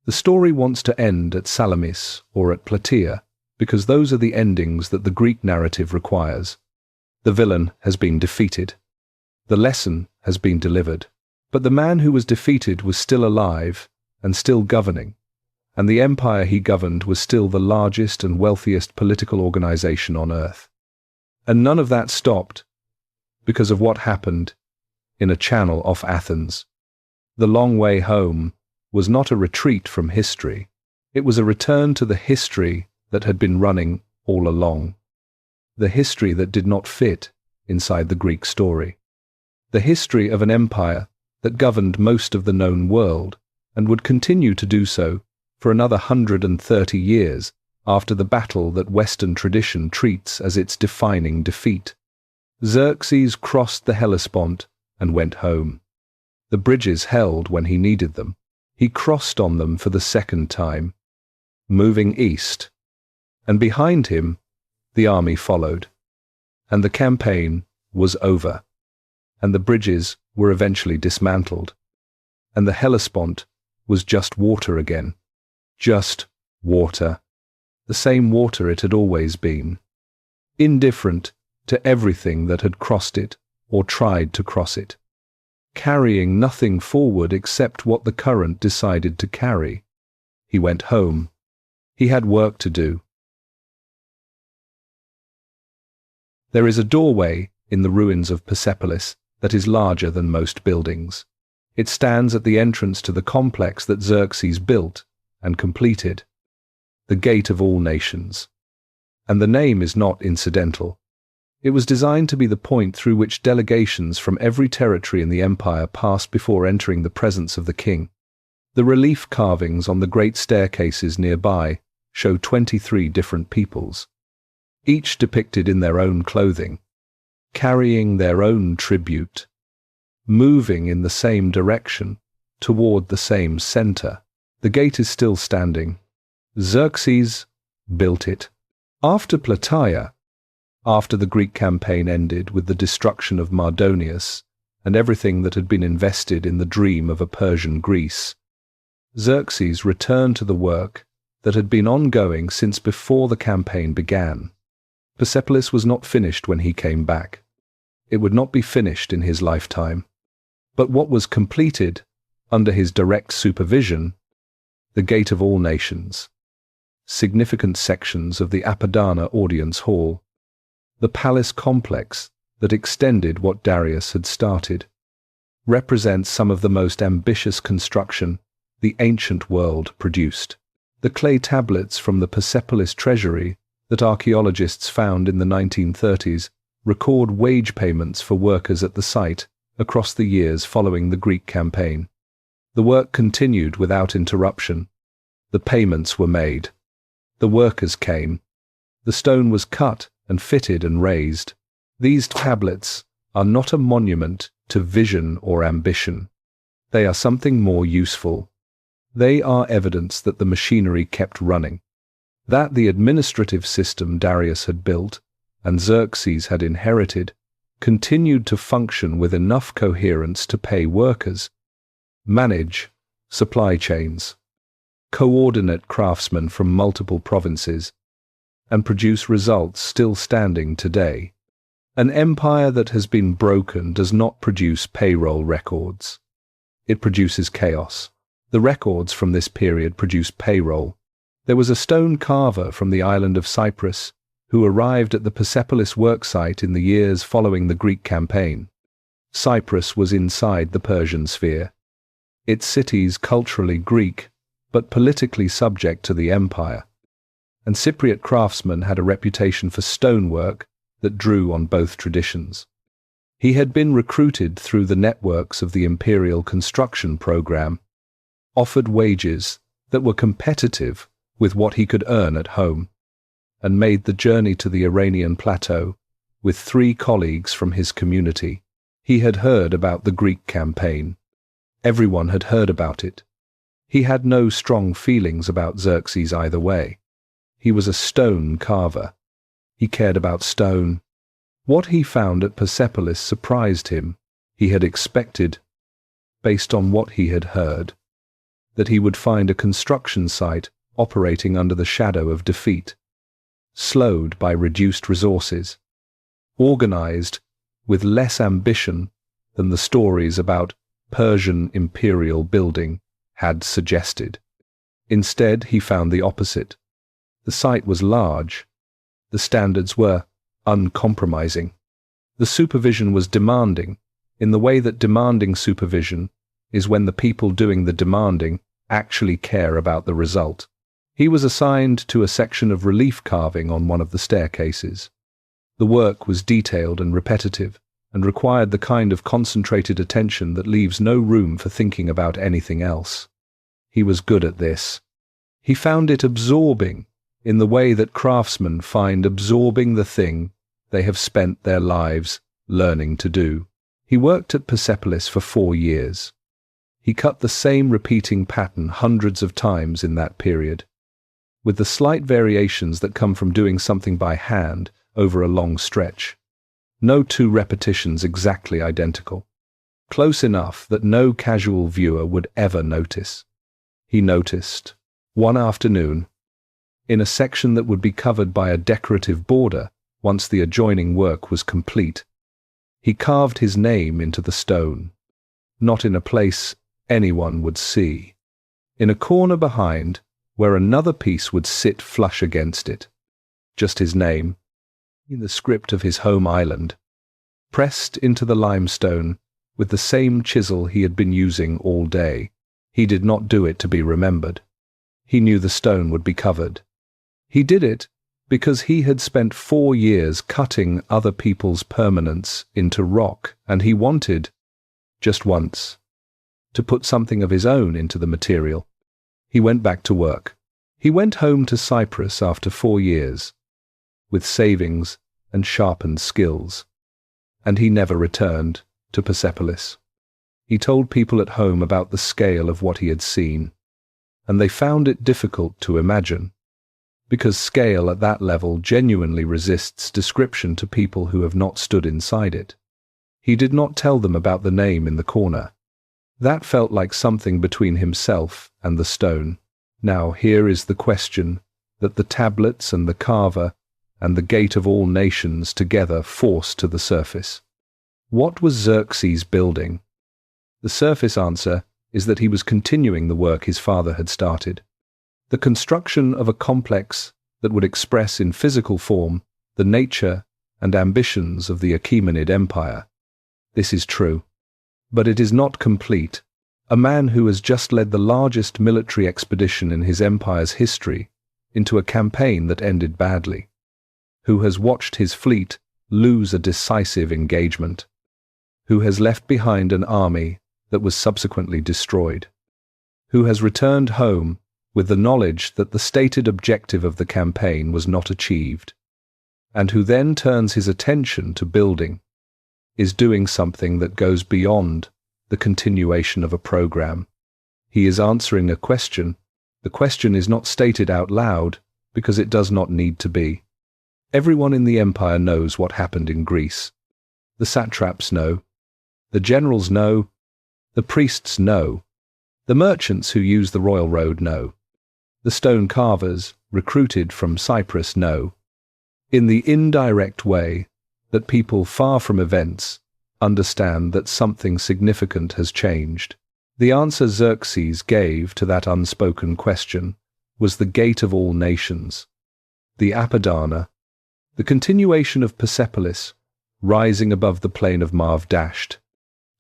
The story wants to end at Salamis or at Plataea, because those are the endings that the Greek narrative requires. The villain has been defeated. The lesson has been delivered. But the man who was defeated was still alive and still governing, and the empire he governed was still the largest and wealthiest political organization on earth. And none of that stopped because of what happened in a channel off Athens. The long way home was not a retreat from history. It was a return to the history that had been running all along. The history that did not fit inside the Greek story. The history of an empire that governed most of the known world and would continue to do so for another 130 years after the battle that Western tradition treats as its defining defeat. Xerxes crossed the Hellespont and went home. The bridges held when he needed them. He crossed on them for the second time, moving east, and behind him the army followed, and the campaign was over, and the bridges were eventually dismantled, and the Hellespont was just water again. Just water. The same water it had always been. Indifferent to everything that had crossed it or tried to cross it. Carrying nothing forward except what the current decided to carry. He went home. He had work to do. There is a doorway in the ruins of Persepolis that is larger than most buildings. It stands at the entrance to the complex that Xerxes built and completed, the Gate of All Nations. And the name is not incidental. It was designed to be the point through which delegations from every territory in the empire passed before entering the presence of the king. The relief carvings on the great staircases nearby show 23 different peoples, each depicted in their own clothing, carrying their own tribute, moving in the same direction, toward the same center. The gate is still standing. Xerxes built it. After Plataea, after the Greek campaign ended with the destruction of Mardonius and everything that had been invested in the dream of a Persian Greece, Xerxes returned to the work that had been ongoing since before the campaign began. Persepolis was not finished when he came back. It would not be finished in his lifetime. But what was completed, under his direct supervision, the Gate of All Nations, significant sections of the Apadana Audience Hall, the palace complex that extended what Darius had started, represents some of the most ambitious construction the ancient world produced. The clay tablets from the Persepolis treasury that archaeologists found in the 1930s record wage payments for workers at the site across the years following the Greek campaign. The work continued without interruption. The payments were made. The workers came. The stone was cut and fitted and raised. These tablets are not a monument to vision or ambition. They are something more useful. They are evidence that the machinery kept running, that the administrative system Darius had built and Xerxes had inherited continued to function with enough coherence to pay workers, manage supply chains, coordinate craftsmen from multiple provinces, and produce results still standing today. An empire that has been broken does not produce payroll records. It produces chaos. The records from this period produce payroll. There was a stone carver from the island of Cyprus who arrived at the Persepolis worksite in the years following the Greek campaign. Cyprus was inside the Persian sphere. Its cities culturally Greek, but politically subject to the empire. And Cypriot craftsmen had a reputation for stonework that drew on both traditions. He had been recruited through the networks of the imperial construction program, offered wages that were competitive with what he could earn at home, and made the journey to the Iranian plateau with 3 colleagues from his community. He had heard about the Greek campaign. Everyone had heard about it. He had no strong feelings about Xerxes either way. He was a stone carver. He cared about stone. What he found at Persepolis surprised him. He had expected, based on what he had heard, that he would find a construction site operating under the shadow of defeat, slowed by reduced resources, organized with less ambition than the stories about Persian imperial building had suggested. Instead, he found the opposite. The site was large. The standards were uncompromising. The supervision was demanding, in the way that demanding supervision is when the people doing the demanding actually care about the result. He was assigned to a section of relief carving on one of the staircases. The work was detailed and repetitive, and required the kind of concentrated attention that leaves no room for thinking about anything else. He was good at this. He found it absorbing, in the way that craftsmen find absorbing the thing they have spent their lives learning to do. He worked at Persepolis for 4 years. He cut the same repeating pattern hundreds of times in that period, with the slight variations that come from doing something by hand over a long stretch. No 2 repetitions exactly identical, close enough that no casual viewer would ever notice. He noticed, one afternoon, in a section that would be covered by a decorative border once the adjoining work was complete, he carved his name into the stone, not in a place anyone would see, in a corner behind where another piece would sit flush against it. Just his name, in the script of his home island, pressed into the limestone with the same chisel he had been using all day. He did not do it to be remembered. He knew the stone would be covered. He did it because he had spent 4 years cutting other people's permanence into rock, and he wanted, just once, to put something of his own into the material. He went back to work. He went home to Cyprus after 4 years, with savings and sharpened skills, and he never returned to Persepolis. He told people at home about the scale of what he had seen, and they found it difficult to imagine, because scale at that level genuinely resists description to people who have not stood inside it. He did not tell them about the name in the corner. That felt like something between himself and the stone. Now here is the question that the tablets and the carver and the gate of all nations together force to the surface. What was Xerxes building? The surface answer is that he was continuing the work his father had started. The construction of a complex that would express in physical form the nature and ambitions of the Achaemenid Empire. This is true. But it is not complete. A man who has just led the largest military expedition in his empire's history into a campaign that ended badly, who has watched his fleet lose a decisive engagement, who has left behind an army that was subsequently destroyed, who has returned home with the knowledge that the stated objective of the campaign was not achieved, and who then turns his attention to building, is doing something that goes beyond the continuation of a program. He is answering a question. The question is not stated out loud because it does not need to be. Everyone in the empire knows what happened in Greece. The satraps know. The generals know. The priests know. The merchants who use the royal road know. The stone carvers, recruited from Cyprus, know. In the indirect way that people far from events understand that something significant has changed. The answer Xerxes gave to that unspoken question was the gate of all nations, the Apadana, the continuation of Persepolis, rising above the plain of Marv dashed,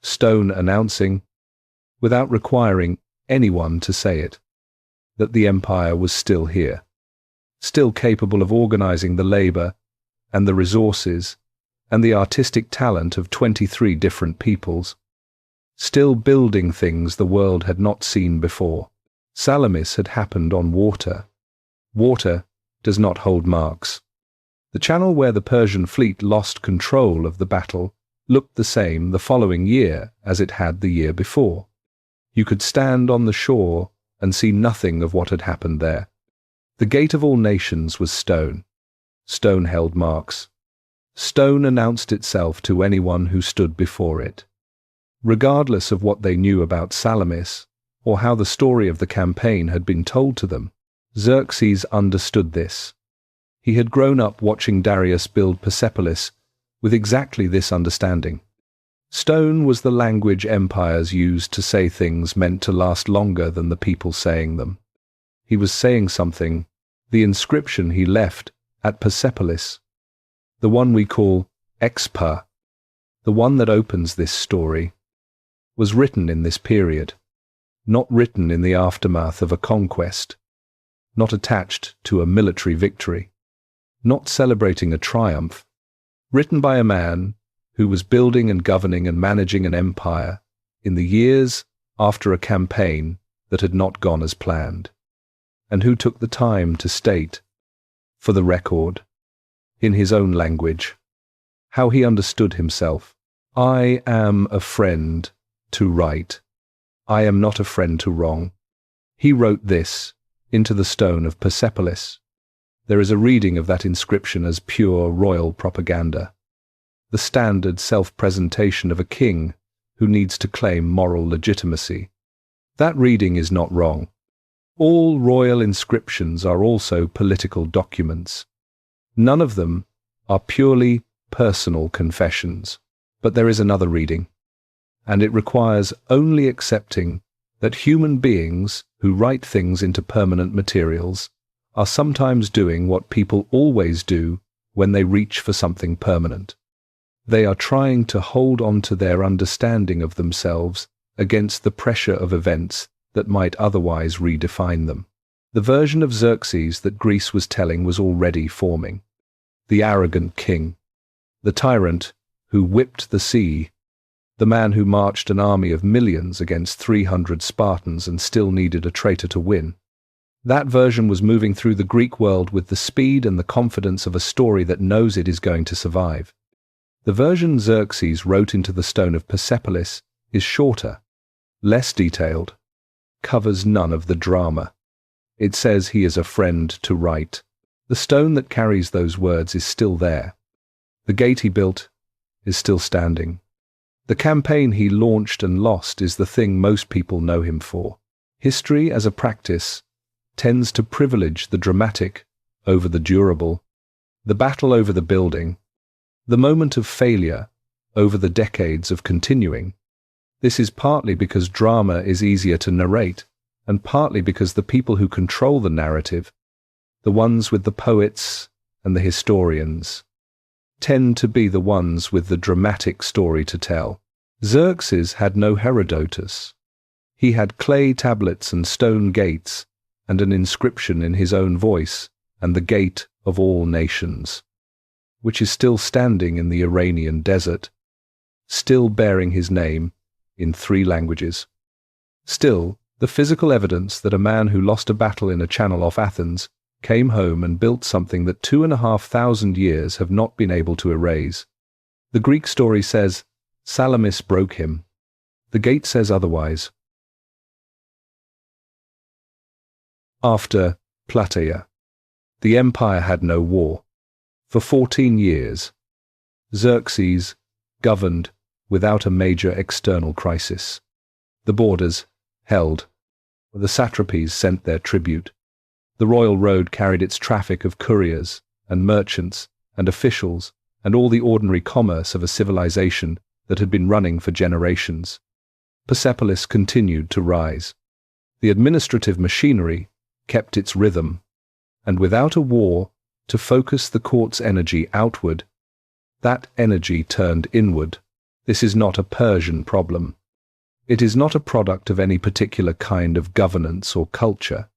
stone announcing, without requiring anyone to say it, that the empire was still here, still capable of organizing the labor and the resources and the artistic talent of 23 different peoples, still building things the world had not seen before. Salamis had happened on water. Water does not hold marks. The channel where the Persian fleet lost control of the battle looked the same the following year as it had the year before. You could stand on the shore and see nothing of what had happened there. The gate of all nations was stone. Stone held marks. Stone announced itself to anyone who stood before it. Regardless of what they knew about Salamis, or how the story of the campaign had been told to them, Xerxes understood this. He had grown up watching Darius build Persepolis with exactly this understanding. Stone was the language empires used to say things meant to last longer than the people saying them. He was saying something, the inscription he left at Persepolis, the one we call Expa, the one that opens this story, was written in this period, not written in the aftermath of a conquest, not attached to a military victory, not celebrating a triumph, written by a man who was building and governing and managing an empire in the years after a campaign that had not gone as planned, and who took the time to state, for the record, in his own language, how he understood himself. I am a friend to right. I am not a friend to wrong. He wrote this into the stone of Persepolis. There is a reading of that inscription as pure royal propaganda, the standard self-presentation of a king who needs to claim moral legitimacy. That reading is not wrong. All royal inscriptions are also political documents. None of them are purely personal confessions. But there is another reading, and it requires only accepting that human beings who write things into permanent materials are sometimes doing what people always do when they reach for something permanent. They are trying to hold on to their understanding of themselves against the pressure of events that might otherwise redefine them. The version of Xerxes that Greece was telling was already forming. The arrogant king, the tyrant who whipped the sea, the man who marched an army of millions against 300 Spartans and still needed a traitor to win. That version was moving through the Greek world with the speed and the confidence of a story that knows it is going to survive. The version Xerxes wrote into the stone of Persepolis is shorter, less detailed, covers none of the drama. It says he is a friend to right. The stone that carries those words is still there. The gate he built is still standing. The campaign he launched and lost is the thing most people know him for. History as a practice tends to privilege the dramatic over the durable, the battle over the building, the moment of failure over the decades of continuing. This is partly because drama is easier to narrate, and partly because the people who control the narrative, the ones with the poets and the historians, tend to be the ones with the dramatic story to tell. Xerxes had no Herodotus. He had clay tablets and stone gates, and an inscription in his own voice, and the gate of all nations, which is still standing in the Iranian desert, still bearing his name in 3 languages. Still, the physical evidence that a man who lost a battle in a channel off Athens came home and built something that 2,500 years have not been able to erase. The Greek story says, Salamis broke him. The gate says otherwise. After Plataea, the empire had no war. For 14 years, Xerxes governed without a major external crisis. The borders held. The satrapies sent their tribute. The royal road carried its traffic of couriers and merchants and officials and all the ordinary commerce of a civilization that had been running for generations. Persepolis continued to rise. The administrative machinery kept its rhythm, and without a war to focus the court's energy outward, that energy turned inward. This is not a Persian problem. It is not a product of any particular kind of governance or culture.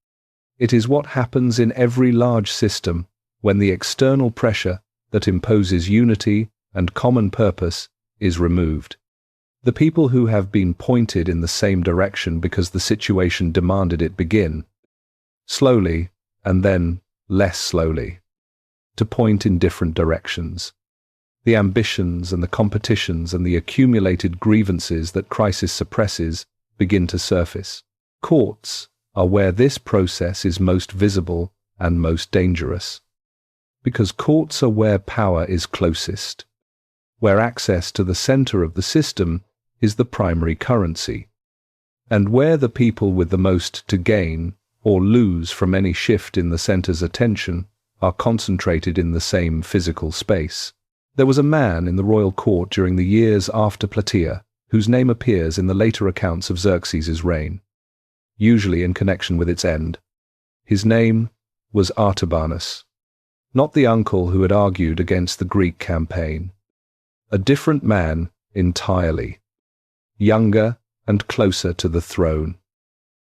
It is what happens in every large system when the external pressure that imposes unity and common purpose is removed. The people who have been pointed in the same direction because the situation demanded it begin, slowly and then less slowly, to point in different directions. The ambitions and the competitions and the accumulated grievances that crisis suppresses begin to surface. Courts are where this process is most visible and most dangerous, because courts are where power is closest, where access to the center of the system is the primary currency, and where the people with the most to gain or lose from any shift in the center's attention are concentrated in the same physical space. There was a man in the royal court during the years after Plataea, whose name appears in the later accounts of Xerxes' reign, usually in connection with its end. His name was Artabanus, not the uncle who had argued against the Greek campaign. A different man entirely, younger and closer to the throne,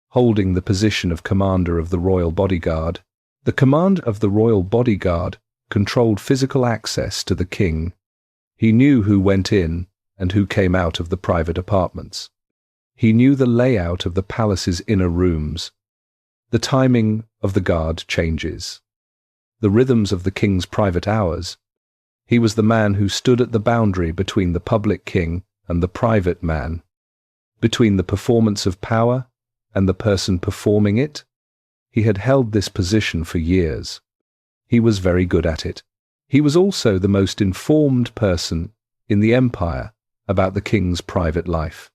holding the position of commander of the royal bodyguard. The command of the royal bodyguard controlled physical access to the king. He knew who went in and who came out of the private apartments. He knew the layout of the palace's inner rooms, the timing of the guard changes, the rhythms of the king's private hours. He was the man who stood at the boundary between the public king and the private man, between the performance of power and the person performing it. He had held this position for years. He was very good at it. He was also the most informed person in the empire about the king's private life.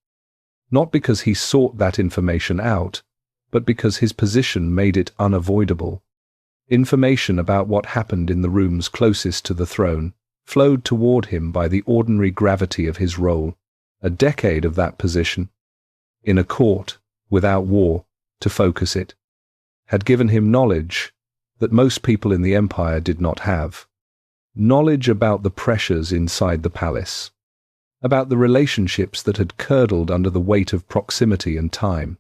Not because he sought that information out, but because his position made it unavoidable. Information about what happened in the rooms closest to the throne flowed toward him by the ordinary gravity of his role. A decade of that position, in a court, without war, to focus it, had given him knowledge that most people in the empire did not have. Knowledge about the pressures inside the palace, about the relationships that had curdled under the weight of proximity and time,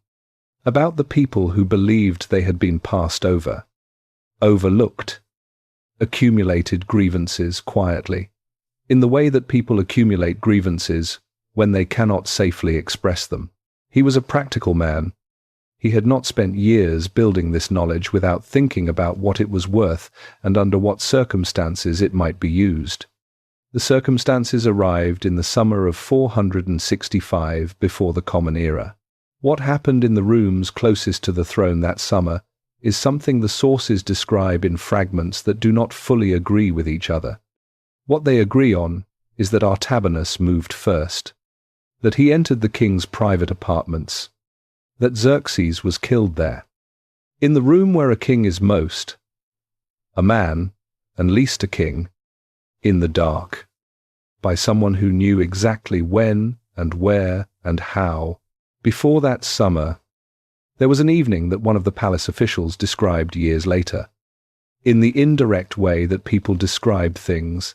about the people who believed they had been passed over, overlooked, accumulated grievances quietly, in the way that people accumulate grievances when they cannot safely express them. He was a practical man. He had not spent years building this knowledge without thinking about what it was worth and under what circumstances it might be used. The circumstances arrived in the summer of 465 before the Common Era. What happened in the rooms closest to the throne that summer is something the sources describe in fragments that do not fully agree with each other. What they agree on is that Artabanus moved first, that he entered the king's private apartments, that Xerxes was killed there. In the room where a king is most, a man, and least a king, in the dark, by someone who knew exactly when and where and how. Before that summer, there was an evening that one of the palace officials described years later. In the indirect way that people describe things,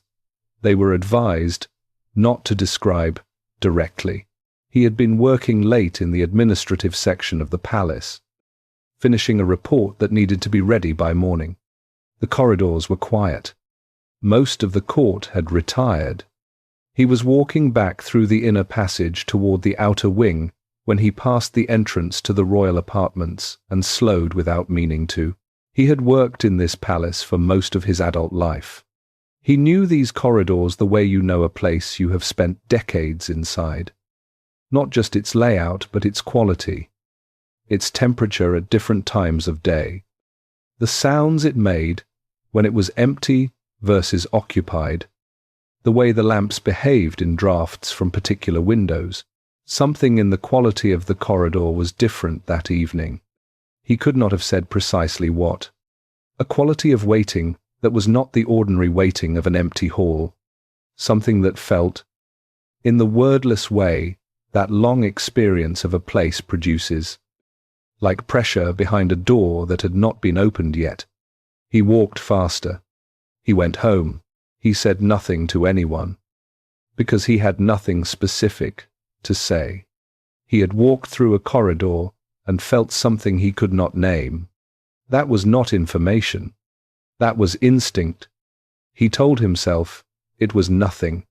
they were advised not to describe directly. He had been working late in the administrative section of the palace, finishing a report that needed to be ready by morning. The corridors were quiet. Most of the court had retired. He was walking back through the inner passage toward the outer wing when he passed the entrance to the royal apartments and slowed without meaning to. He had worked in this palace for most of his adult life. He knew these corridors the way you know a place you have spent decades inside. Not just its layout, but its quality, its temperature at different times of day, the sounds it made when it was empty versus occupied, the way the lamps behaved in drafts from particular windows. Something in the quality of the corridor was different that evening. He could not have said precisely what. A quality of waiting that was not the ordinary waiting of an empty hall, something that felt, in the wordless way that long experience of a place produces, like pressure behind a door that had not been opened yet. He walked faster. He went home. He said nothing to anyone, because he had nothing specific to say. He had walked through a corridor and felt something he could not name. That was not information. That was instinct. He told himself it was nothing.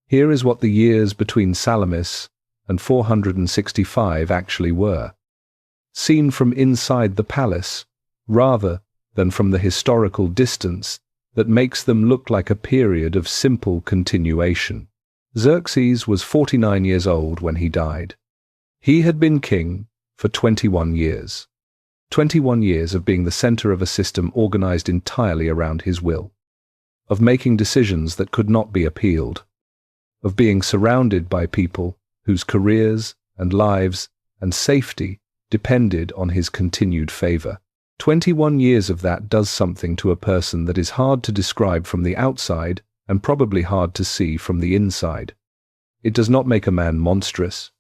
Here is what the years between Salamis and 465 actually were. Seen from inside the palace, rather than from the historical distance that makes them look like a period of simple continuation. Xerxes was 49 years old when he died. He had been king for 21 years. 21 years of being the center of a system organized entirely around his will, of making decisions that could not be appealed, of being surrounded by people whose careers and lives and safety depended on his continued favor. 21 years of that does something to a person that is hard to describe from the outside and probably hard to see from the inside. It does not make a man monstrous.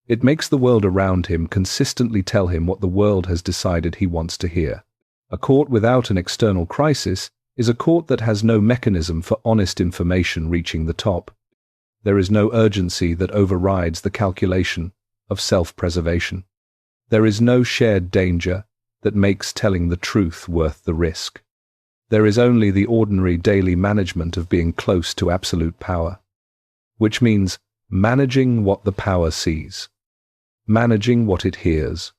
It makes the world around him consistently tell him what the world has decided he wants to hear. A court without an external crisis is a court that has no mechanism for honest information reaching the top. There is no urgency that overrides the calculation of self-preservation. There is no shared danger that makes telling the truth worth the risk. There is only the ordinary daily management of being close to absolute power, which means managing what the power sees, managing what it hears,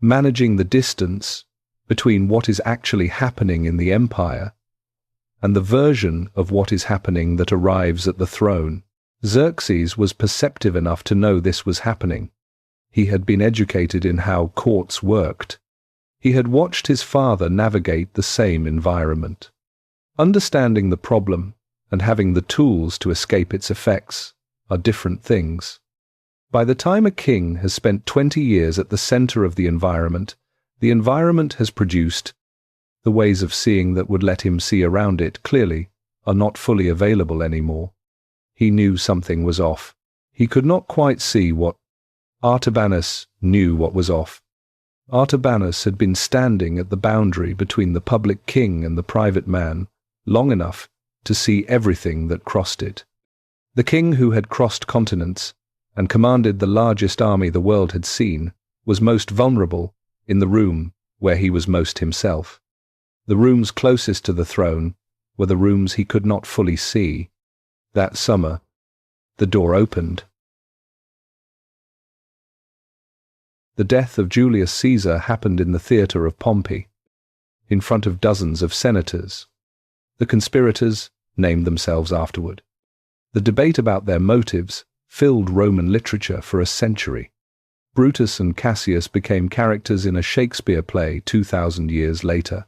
managing the distance between what is actually happening in the empire and the version of what is happening that arrives at the throne. Xerxes was perceptive enough to know this was happening. He had been educated in how courts worked. He had watched his father navigate the same environment. Understanding the problem and having the tools to escape its effects are different things. By the time a king has spent 20 years at the center of the environment has produced the ways of seeing that would let him see around it clearly are not fully available anymore. He knew something was off. He could not quite see what. Artabanus knew what was off. Artabanus had been standing at the boundary between the public king and the private man long enough to see everything that crossed it. The king who had crossed continents and commanded the largest army the world had seen was most vulnerable in the room where he was most himself. The rooms closest to the throne were the rooms he could not fully see. That summer, the door opened. The death of Julius Caesar happened in the theatre of Pompey, in front of dozens of senators. The conspirators named themselves afterward. The debate about their motives filled Roman literature for a century. Brutus and Cassius became characters in a Shakespeare play 2,000 years later.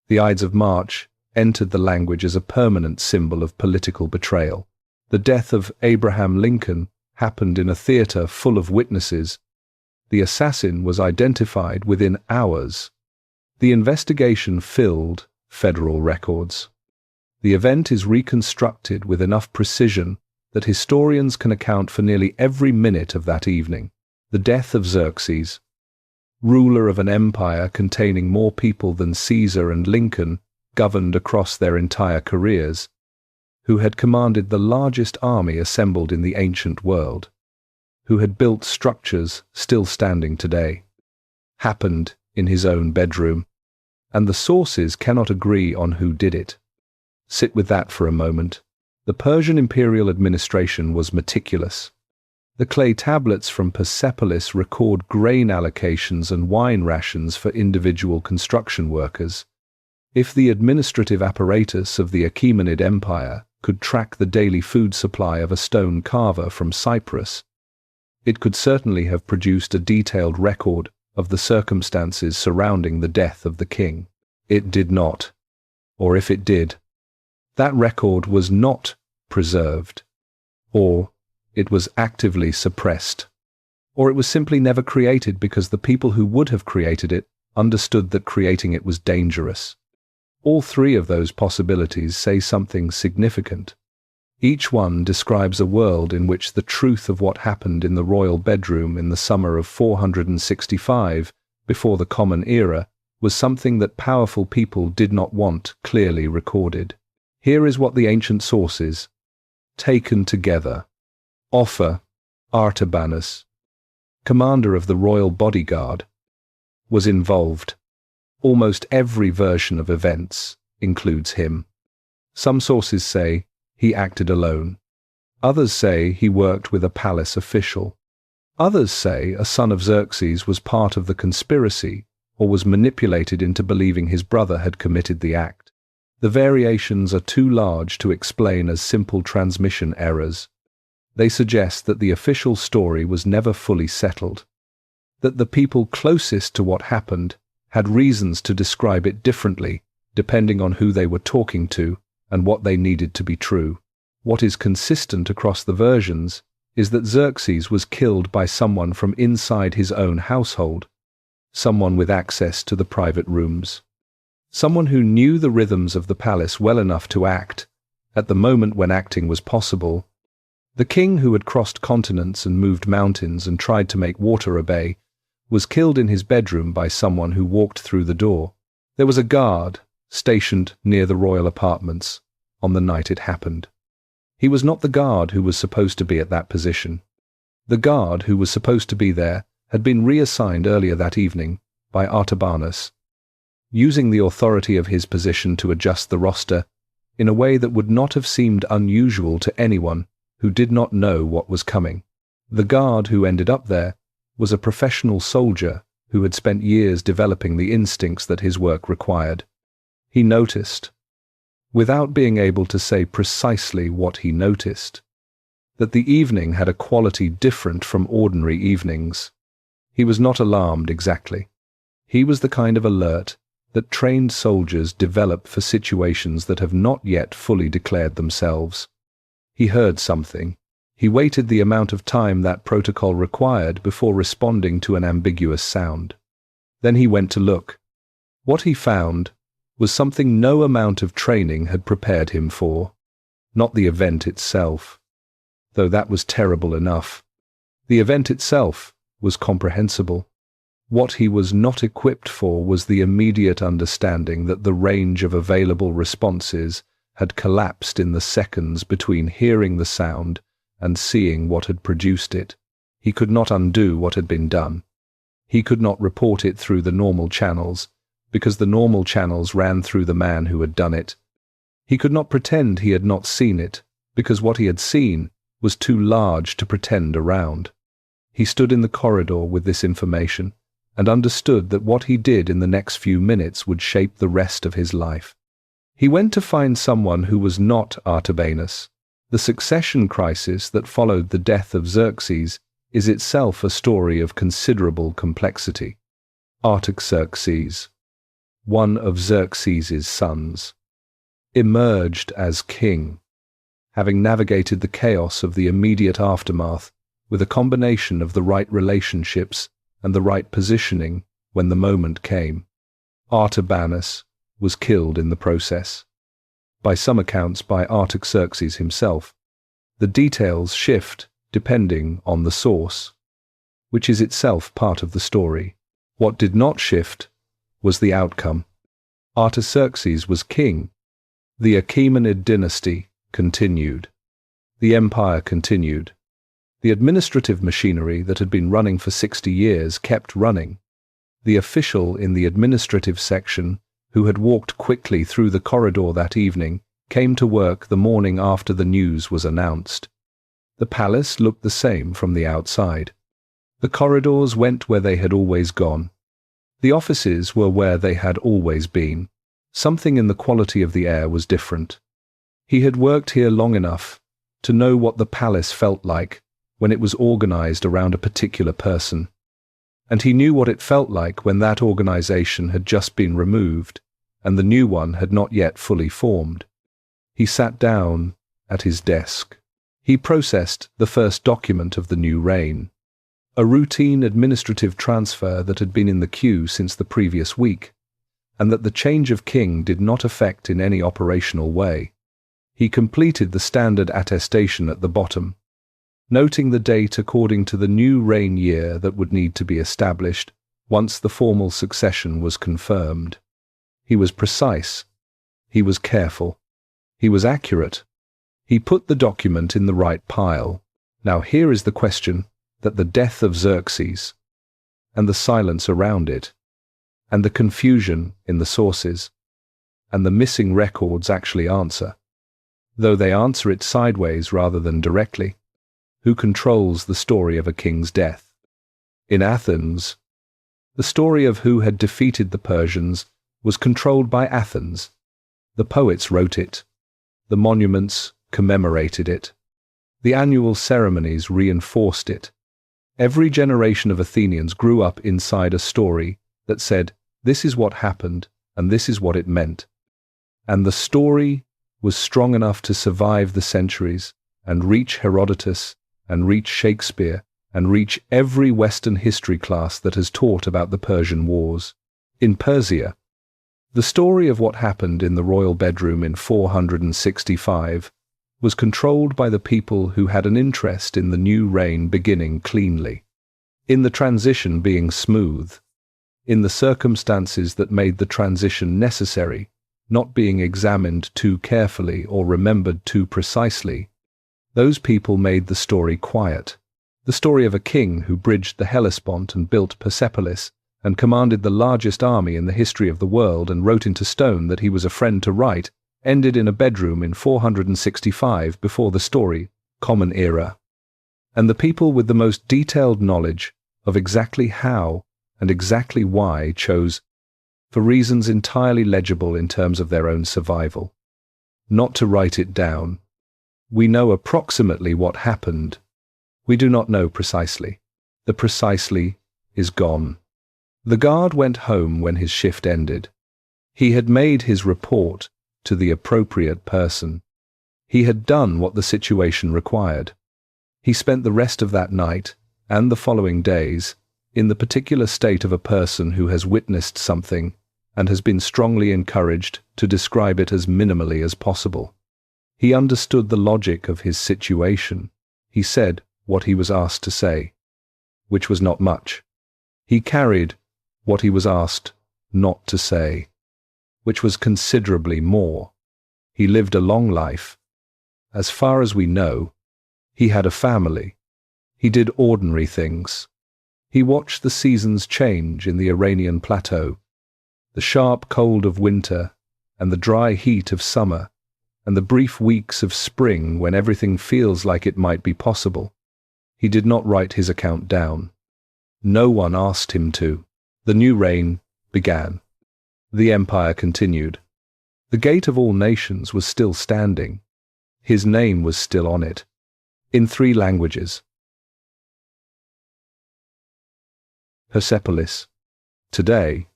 The Ides of March entered the language as a permanent symbol of political betrayal. The death of Abraham Lincoln happened in a theatre full of witnesses. The assassin was identified within hours. The investigation filled federal records. The event is reconstructed with enough precision that historians can account for nearly every minute of that evening. The death of Xerxes, ruler of an empire containing more people than Caesar and Lincoln governed across their entire careers, who had commanded the largest army assembled in the ancient world, who had built structures still standing today, happened in his own bedroom, and the sources cannot agree on who did it. Sit with that for a moment. The Persian imperial administration was meticulous. The clay tablets from Persepolis record grain allocations and wine rations for individual construction workers. If the administrative apparatus of the Achaemenid Empire could track the daily food supply of a stone carver from Cyprus, it could certainly have produced a detailed record of the circumstances surrounding the death of the king. It did not. Or if it did, that record was not preserved, or it was actively suppressed, or it was simply never created because the people who would have created it understood that creating it was dangerous. All three of those possibilities say something significant. Each one describes a world in which the truth of what happened in the royal bedroom in the summer of 465, before the Common Era, was something that powerful people did not want clearly recorded. Here is what the ancient sources, taken together, offer. Artabanus, commander of the royal bodyguard, was involved. Almost every version of events includes him. Some sources say he acted alone. Others say he worked with a palace official. Others say a son of Xerxes was part of the conspiracy or was manipulated into believing his brother had committed the act. The variations are too large to explain as simple transmission errors. They suggest that the official story was never fully settled, that the people closest to what happened had reasons to describe it differently depending on who they were talking to and what they needed to be true. What is consistent across the versions is that Xerxes was killed by someone from inside his own household, someone with access to the private rooms, someone who knew the rhythms of the palace well enough to act at the moment when acting was possible. The king who had crossed continents and moved mountains and tried to make water obey was killed in his bedroom by someone who walked through the door. There was a guard stationed near the royal apartments on the night it happened. He was not the guard who was supposed to be at that position. The guard who was supposed to be there had been reassigned earlier that evening by Artabanus, using the authority of his position to adjust the roster in a way that would not have seemed unusual to anyone who did not know what was coming. The guard who ended up there was a professional soldier who had spent years developing the instincts that his work required. He noticed, without being able to say precisely what he noticed, that the evening had a quality different from ordinary evenings. He was not alarmed exactly. He was the kind of alert that trained soldiers develop for situations that have not yet fully declared themselves. He heard something. He waited the amount of time that protocol required before responding to an ambiguous sound. Then he went to look. What he found was something no amount of training had prepared him for, not the event itself, though that was terrible enough. The event itself was comprehensible. What he was not equipped for was the immediate understanding that the range of available responses had collapsed in the seconds between hearing the sound and seeing what had produced it. He could not undo what had been done. He could not report it through the normal channels, because the normal channels ran through the man who had done it. He could not pretend he had not seen it, because what he had seen was too large to pretend around. He stood in the corridor with this information, and understood that what he did in the next few minutes would shape the rest of his life. He went to find someone who was not Artabanus. The succession crisis that followed the death of Xerxes is itself a story of considerable complexity. Artaxerxes, one of Xerxes's sons, emerged as king, having navigated the chaos of the immediate aftermath with a combination of the right relationships and the right positioning when the moment came. Artabanus was killed in the process, by some accounts by Artaxerxes himself. The details shift depending on the source, which is itself part of the story. What did not shift was the outcome. Artaxerxes was king. The Achaemenid dynasty continued. The empire continued. The administrative machinery that had been running for 60 years kept running. The official in the administrative section, who had walked quickly through the corridor that evening, came to work the morning after the news was announced. The palace looked the same from the outside. The corridors went where they had always gone. The offices were where they had always been. Something in the quality of the air was different. He had worked here long enough to know what the palace felt like when it was organized around a particular person. And he knew what it felt like when that organization had just been removed and the new one had not yet fully formed. He sat down at his desk. He processed the first document of the new reign, a routine administrative transfer that had been in the queue since the previous week, and that the change of king did not affect in any operational way. He completed the standard attestation at the bottom, noting the date according to the new reign year that would need to be established once the formal succession was confirmed. He was precise. He was careful. He was accurate. He put the document in the right pile. Now here is the question that the death of Xerxes, and the silence around it, and the confusion in the sources, and the missing records actually answer, though they answer it sideways rather than directly. Who controls the story of a king's death? In Athens, the story of who had defeated the Persians was controlled by Athens. The poets wrote it. The monuments commemorated it. The annual ceremonies reinforced it. Every generation of Athenians grew up inside a story that said, this is what happened and this is what it meant. And the story was strong enough to survive the centuries and reach Herodotus and reach Shakespeare and reach every Western history class that has taught about the Persian Wars. In Persia, The story of what happened in the royal bedroom in 465 was controlled by the people who had an interest in the new reign beginning cleanly, in the transition being smooth, in the circumstances that made the transition necessary, not being examined too carefully or remembered too precisely. Those people made the story quiet. The story of a king who bridged the Hellespont and built Persepolis and commanded the largest army in the history of the world and wrote into stone that he was a friend to write, ended in a bedroom in 465 before the story, Common Era. And the people with the most detailed knowledge of exactly how and exactly why chose, for reasons entirely legible in terms of their own survival, not to write it down. We know approximately what happened. We do not know precisely. The precisely is gone. The guard went home when his shift ended. He had made his report to the appropriate person. He had done what the situation required. He spent the rest of that night, and the following days, in the particular state of a person who has witnessed something and has been strongly encouraged to describe it as minimally as possible. He understood the logic of his situation. He said what he was asked to say, which was not much. He carried what he was asked not to say, which was considerably more. He lived a long life. As far as we know, he had a family. He did ordinary things. He watched the seasons change in the Iranian plateau, the sharp cold of winter and the dry heat of summer, and the brief weeks of spring when everything feels like it might be possible. He did not write his account down. No one asked him to. The new reign began. The empire continued. The gate of all nations was still standing. His name was still on it, in 3 languages. Persepolis. Today,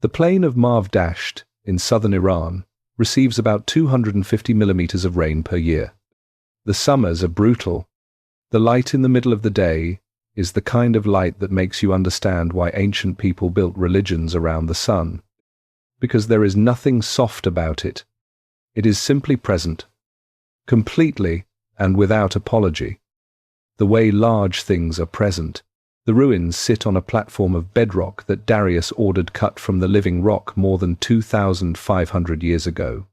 the plain of Marv-Dasht in southern Iran receives about 250 millimeters of rain per year. The summers are brutal. The light in the middle of the day is the kind of light that makes you understand why ancient people built religions around the sun. Because there is nothing soft about it. It is simply present, completely and without apology. The way large things are present. The ruins sit on a platform of bedrock that Darius ordered cut from the living rock more than 2,500 years ago.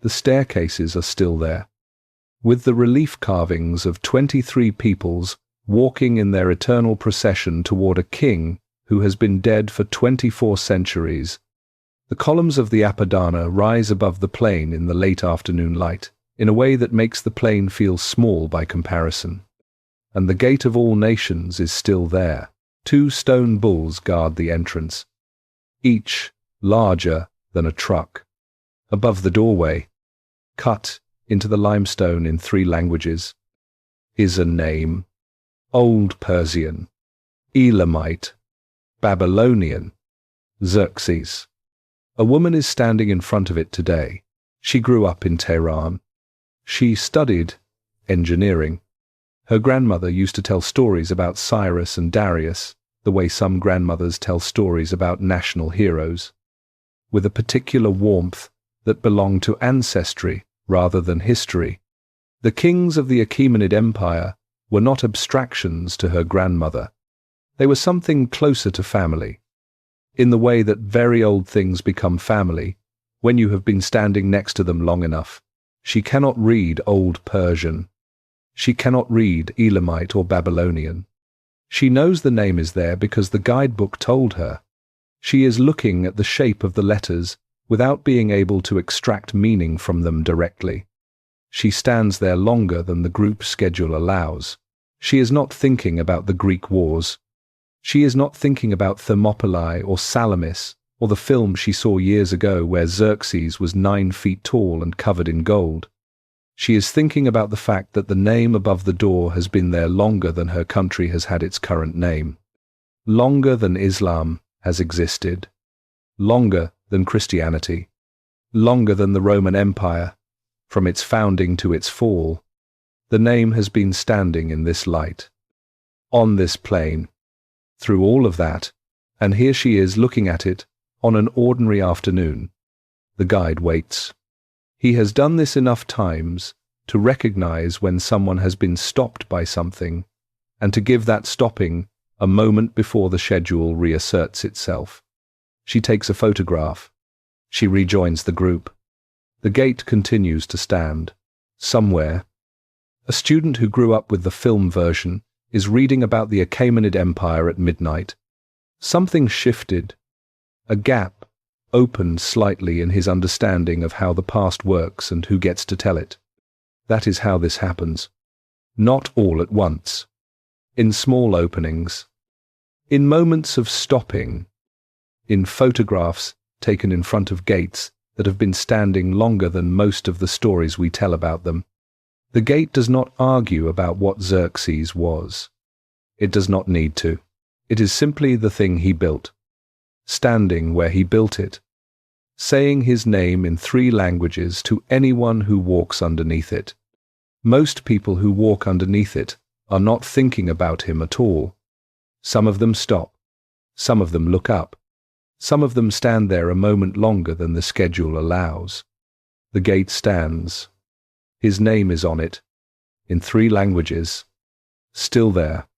The staircases are still there, with the relief carvings of 23 peoples walking in their eternal procession toward a king who has been dead for 24 centuries. The columns of the Apadana rise above the plain in the late afternoon light, in a way that makes the plain feel small by comparison. And the gate of all nations is still there. 2 stone bulls guard the entrance, each larger than a truck. Above the doorway, cut into the limestone in 3 languages, is a name: Old Persian, Elamite, Babylonian, Xerxes. A woman is standing in front of it today. She grew up in Tehran. She studied engineering. Her grandmother used to tell stories about Cyrus and Darius, the way some grandmothers tell stories about national heroes, with a particular warmth that belonged to ancestry rather than history. The kings of the Achaemenid Empire were not abstractions to her grandmother. They were something closer to family, in the way that very old things become family when you have been standing next to them long enough. She cannot read Old Persian. She cannot read Elamite or Babylonian. She knows the name is there because the guidebook told her. She is looking at the shape of the letters without being able to extract meaning from them directly. She stands there longer than the group schedule allows. She is not thinking about the Greek wars. She is not thinking about Thermopylae or Salamis or the film she saw years ago where Xerxes was 9 feet tall and covered in gold. She is thinking about the fact that the name above the door has been there longer than her country has had its current name, longer than Islam has existed, longer than Christianity, longer than the Roman Empire, from its founding to its fall. The name has been standing in this light, on this plain, through all of that, and here she is looking at it on an ordinary afternoon, The guide waits. He has done this enough times to recognize when someone has been stopped by something, and to give that stopping a moment before the schedule reasserts itself. She takes a photograph. She rejoins the group. The gate continues to stand. Somewhere, a student who grew up with the film version is reading about the Achaemenid Empire at midnight. Something shifted. A gap opened slightly in his understanding of how the past works and who gets to tell it. That is how this happens. Not all at once. In small openings. In moments of stopping. In photographs taken in front of gates that have been standing longer than most of the stories we tell about them. The gate does not argue about what Xerxes was. It does not need to. It is simply the thing he built. Standing where he built it. Saying his name in 3 languages to anyone who walks underneath it. Most people who walk underneath it are not thinking about him at all. Some of them stop. Some of them look up. Some of them stand there a moment longer than the schedule allows. The gate stands. His name is on it, in 3 languages, still there.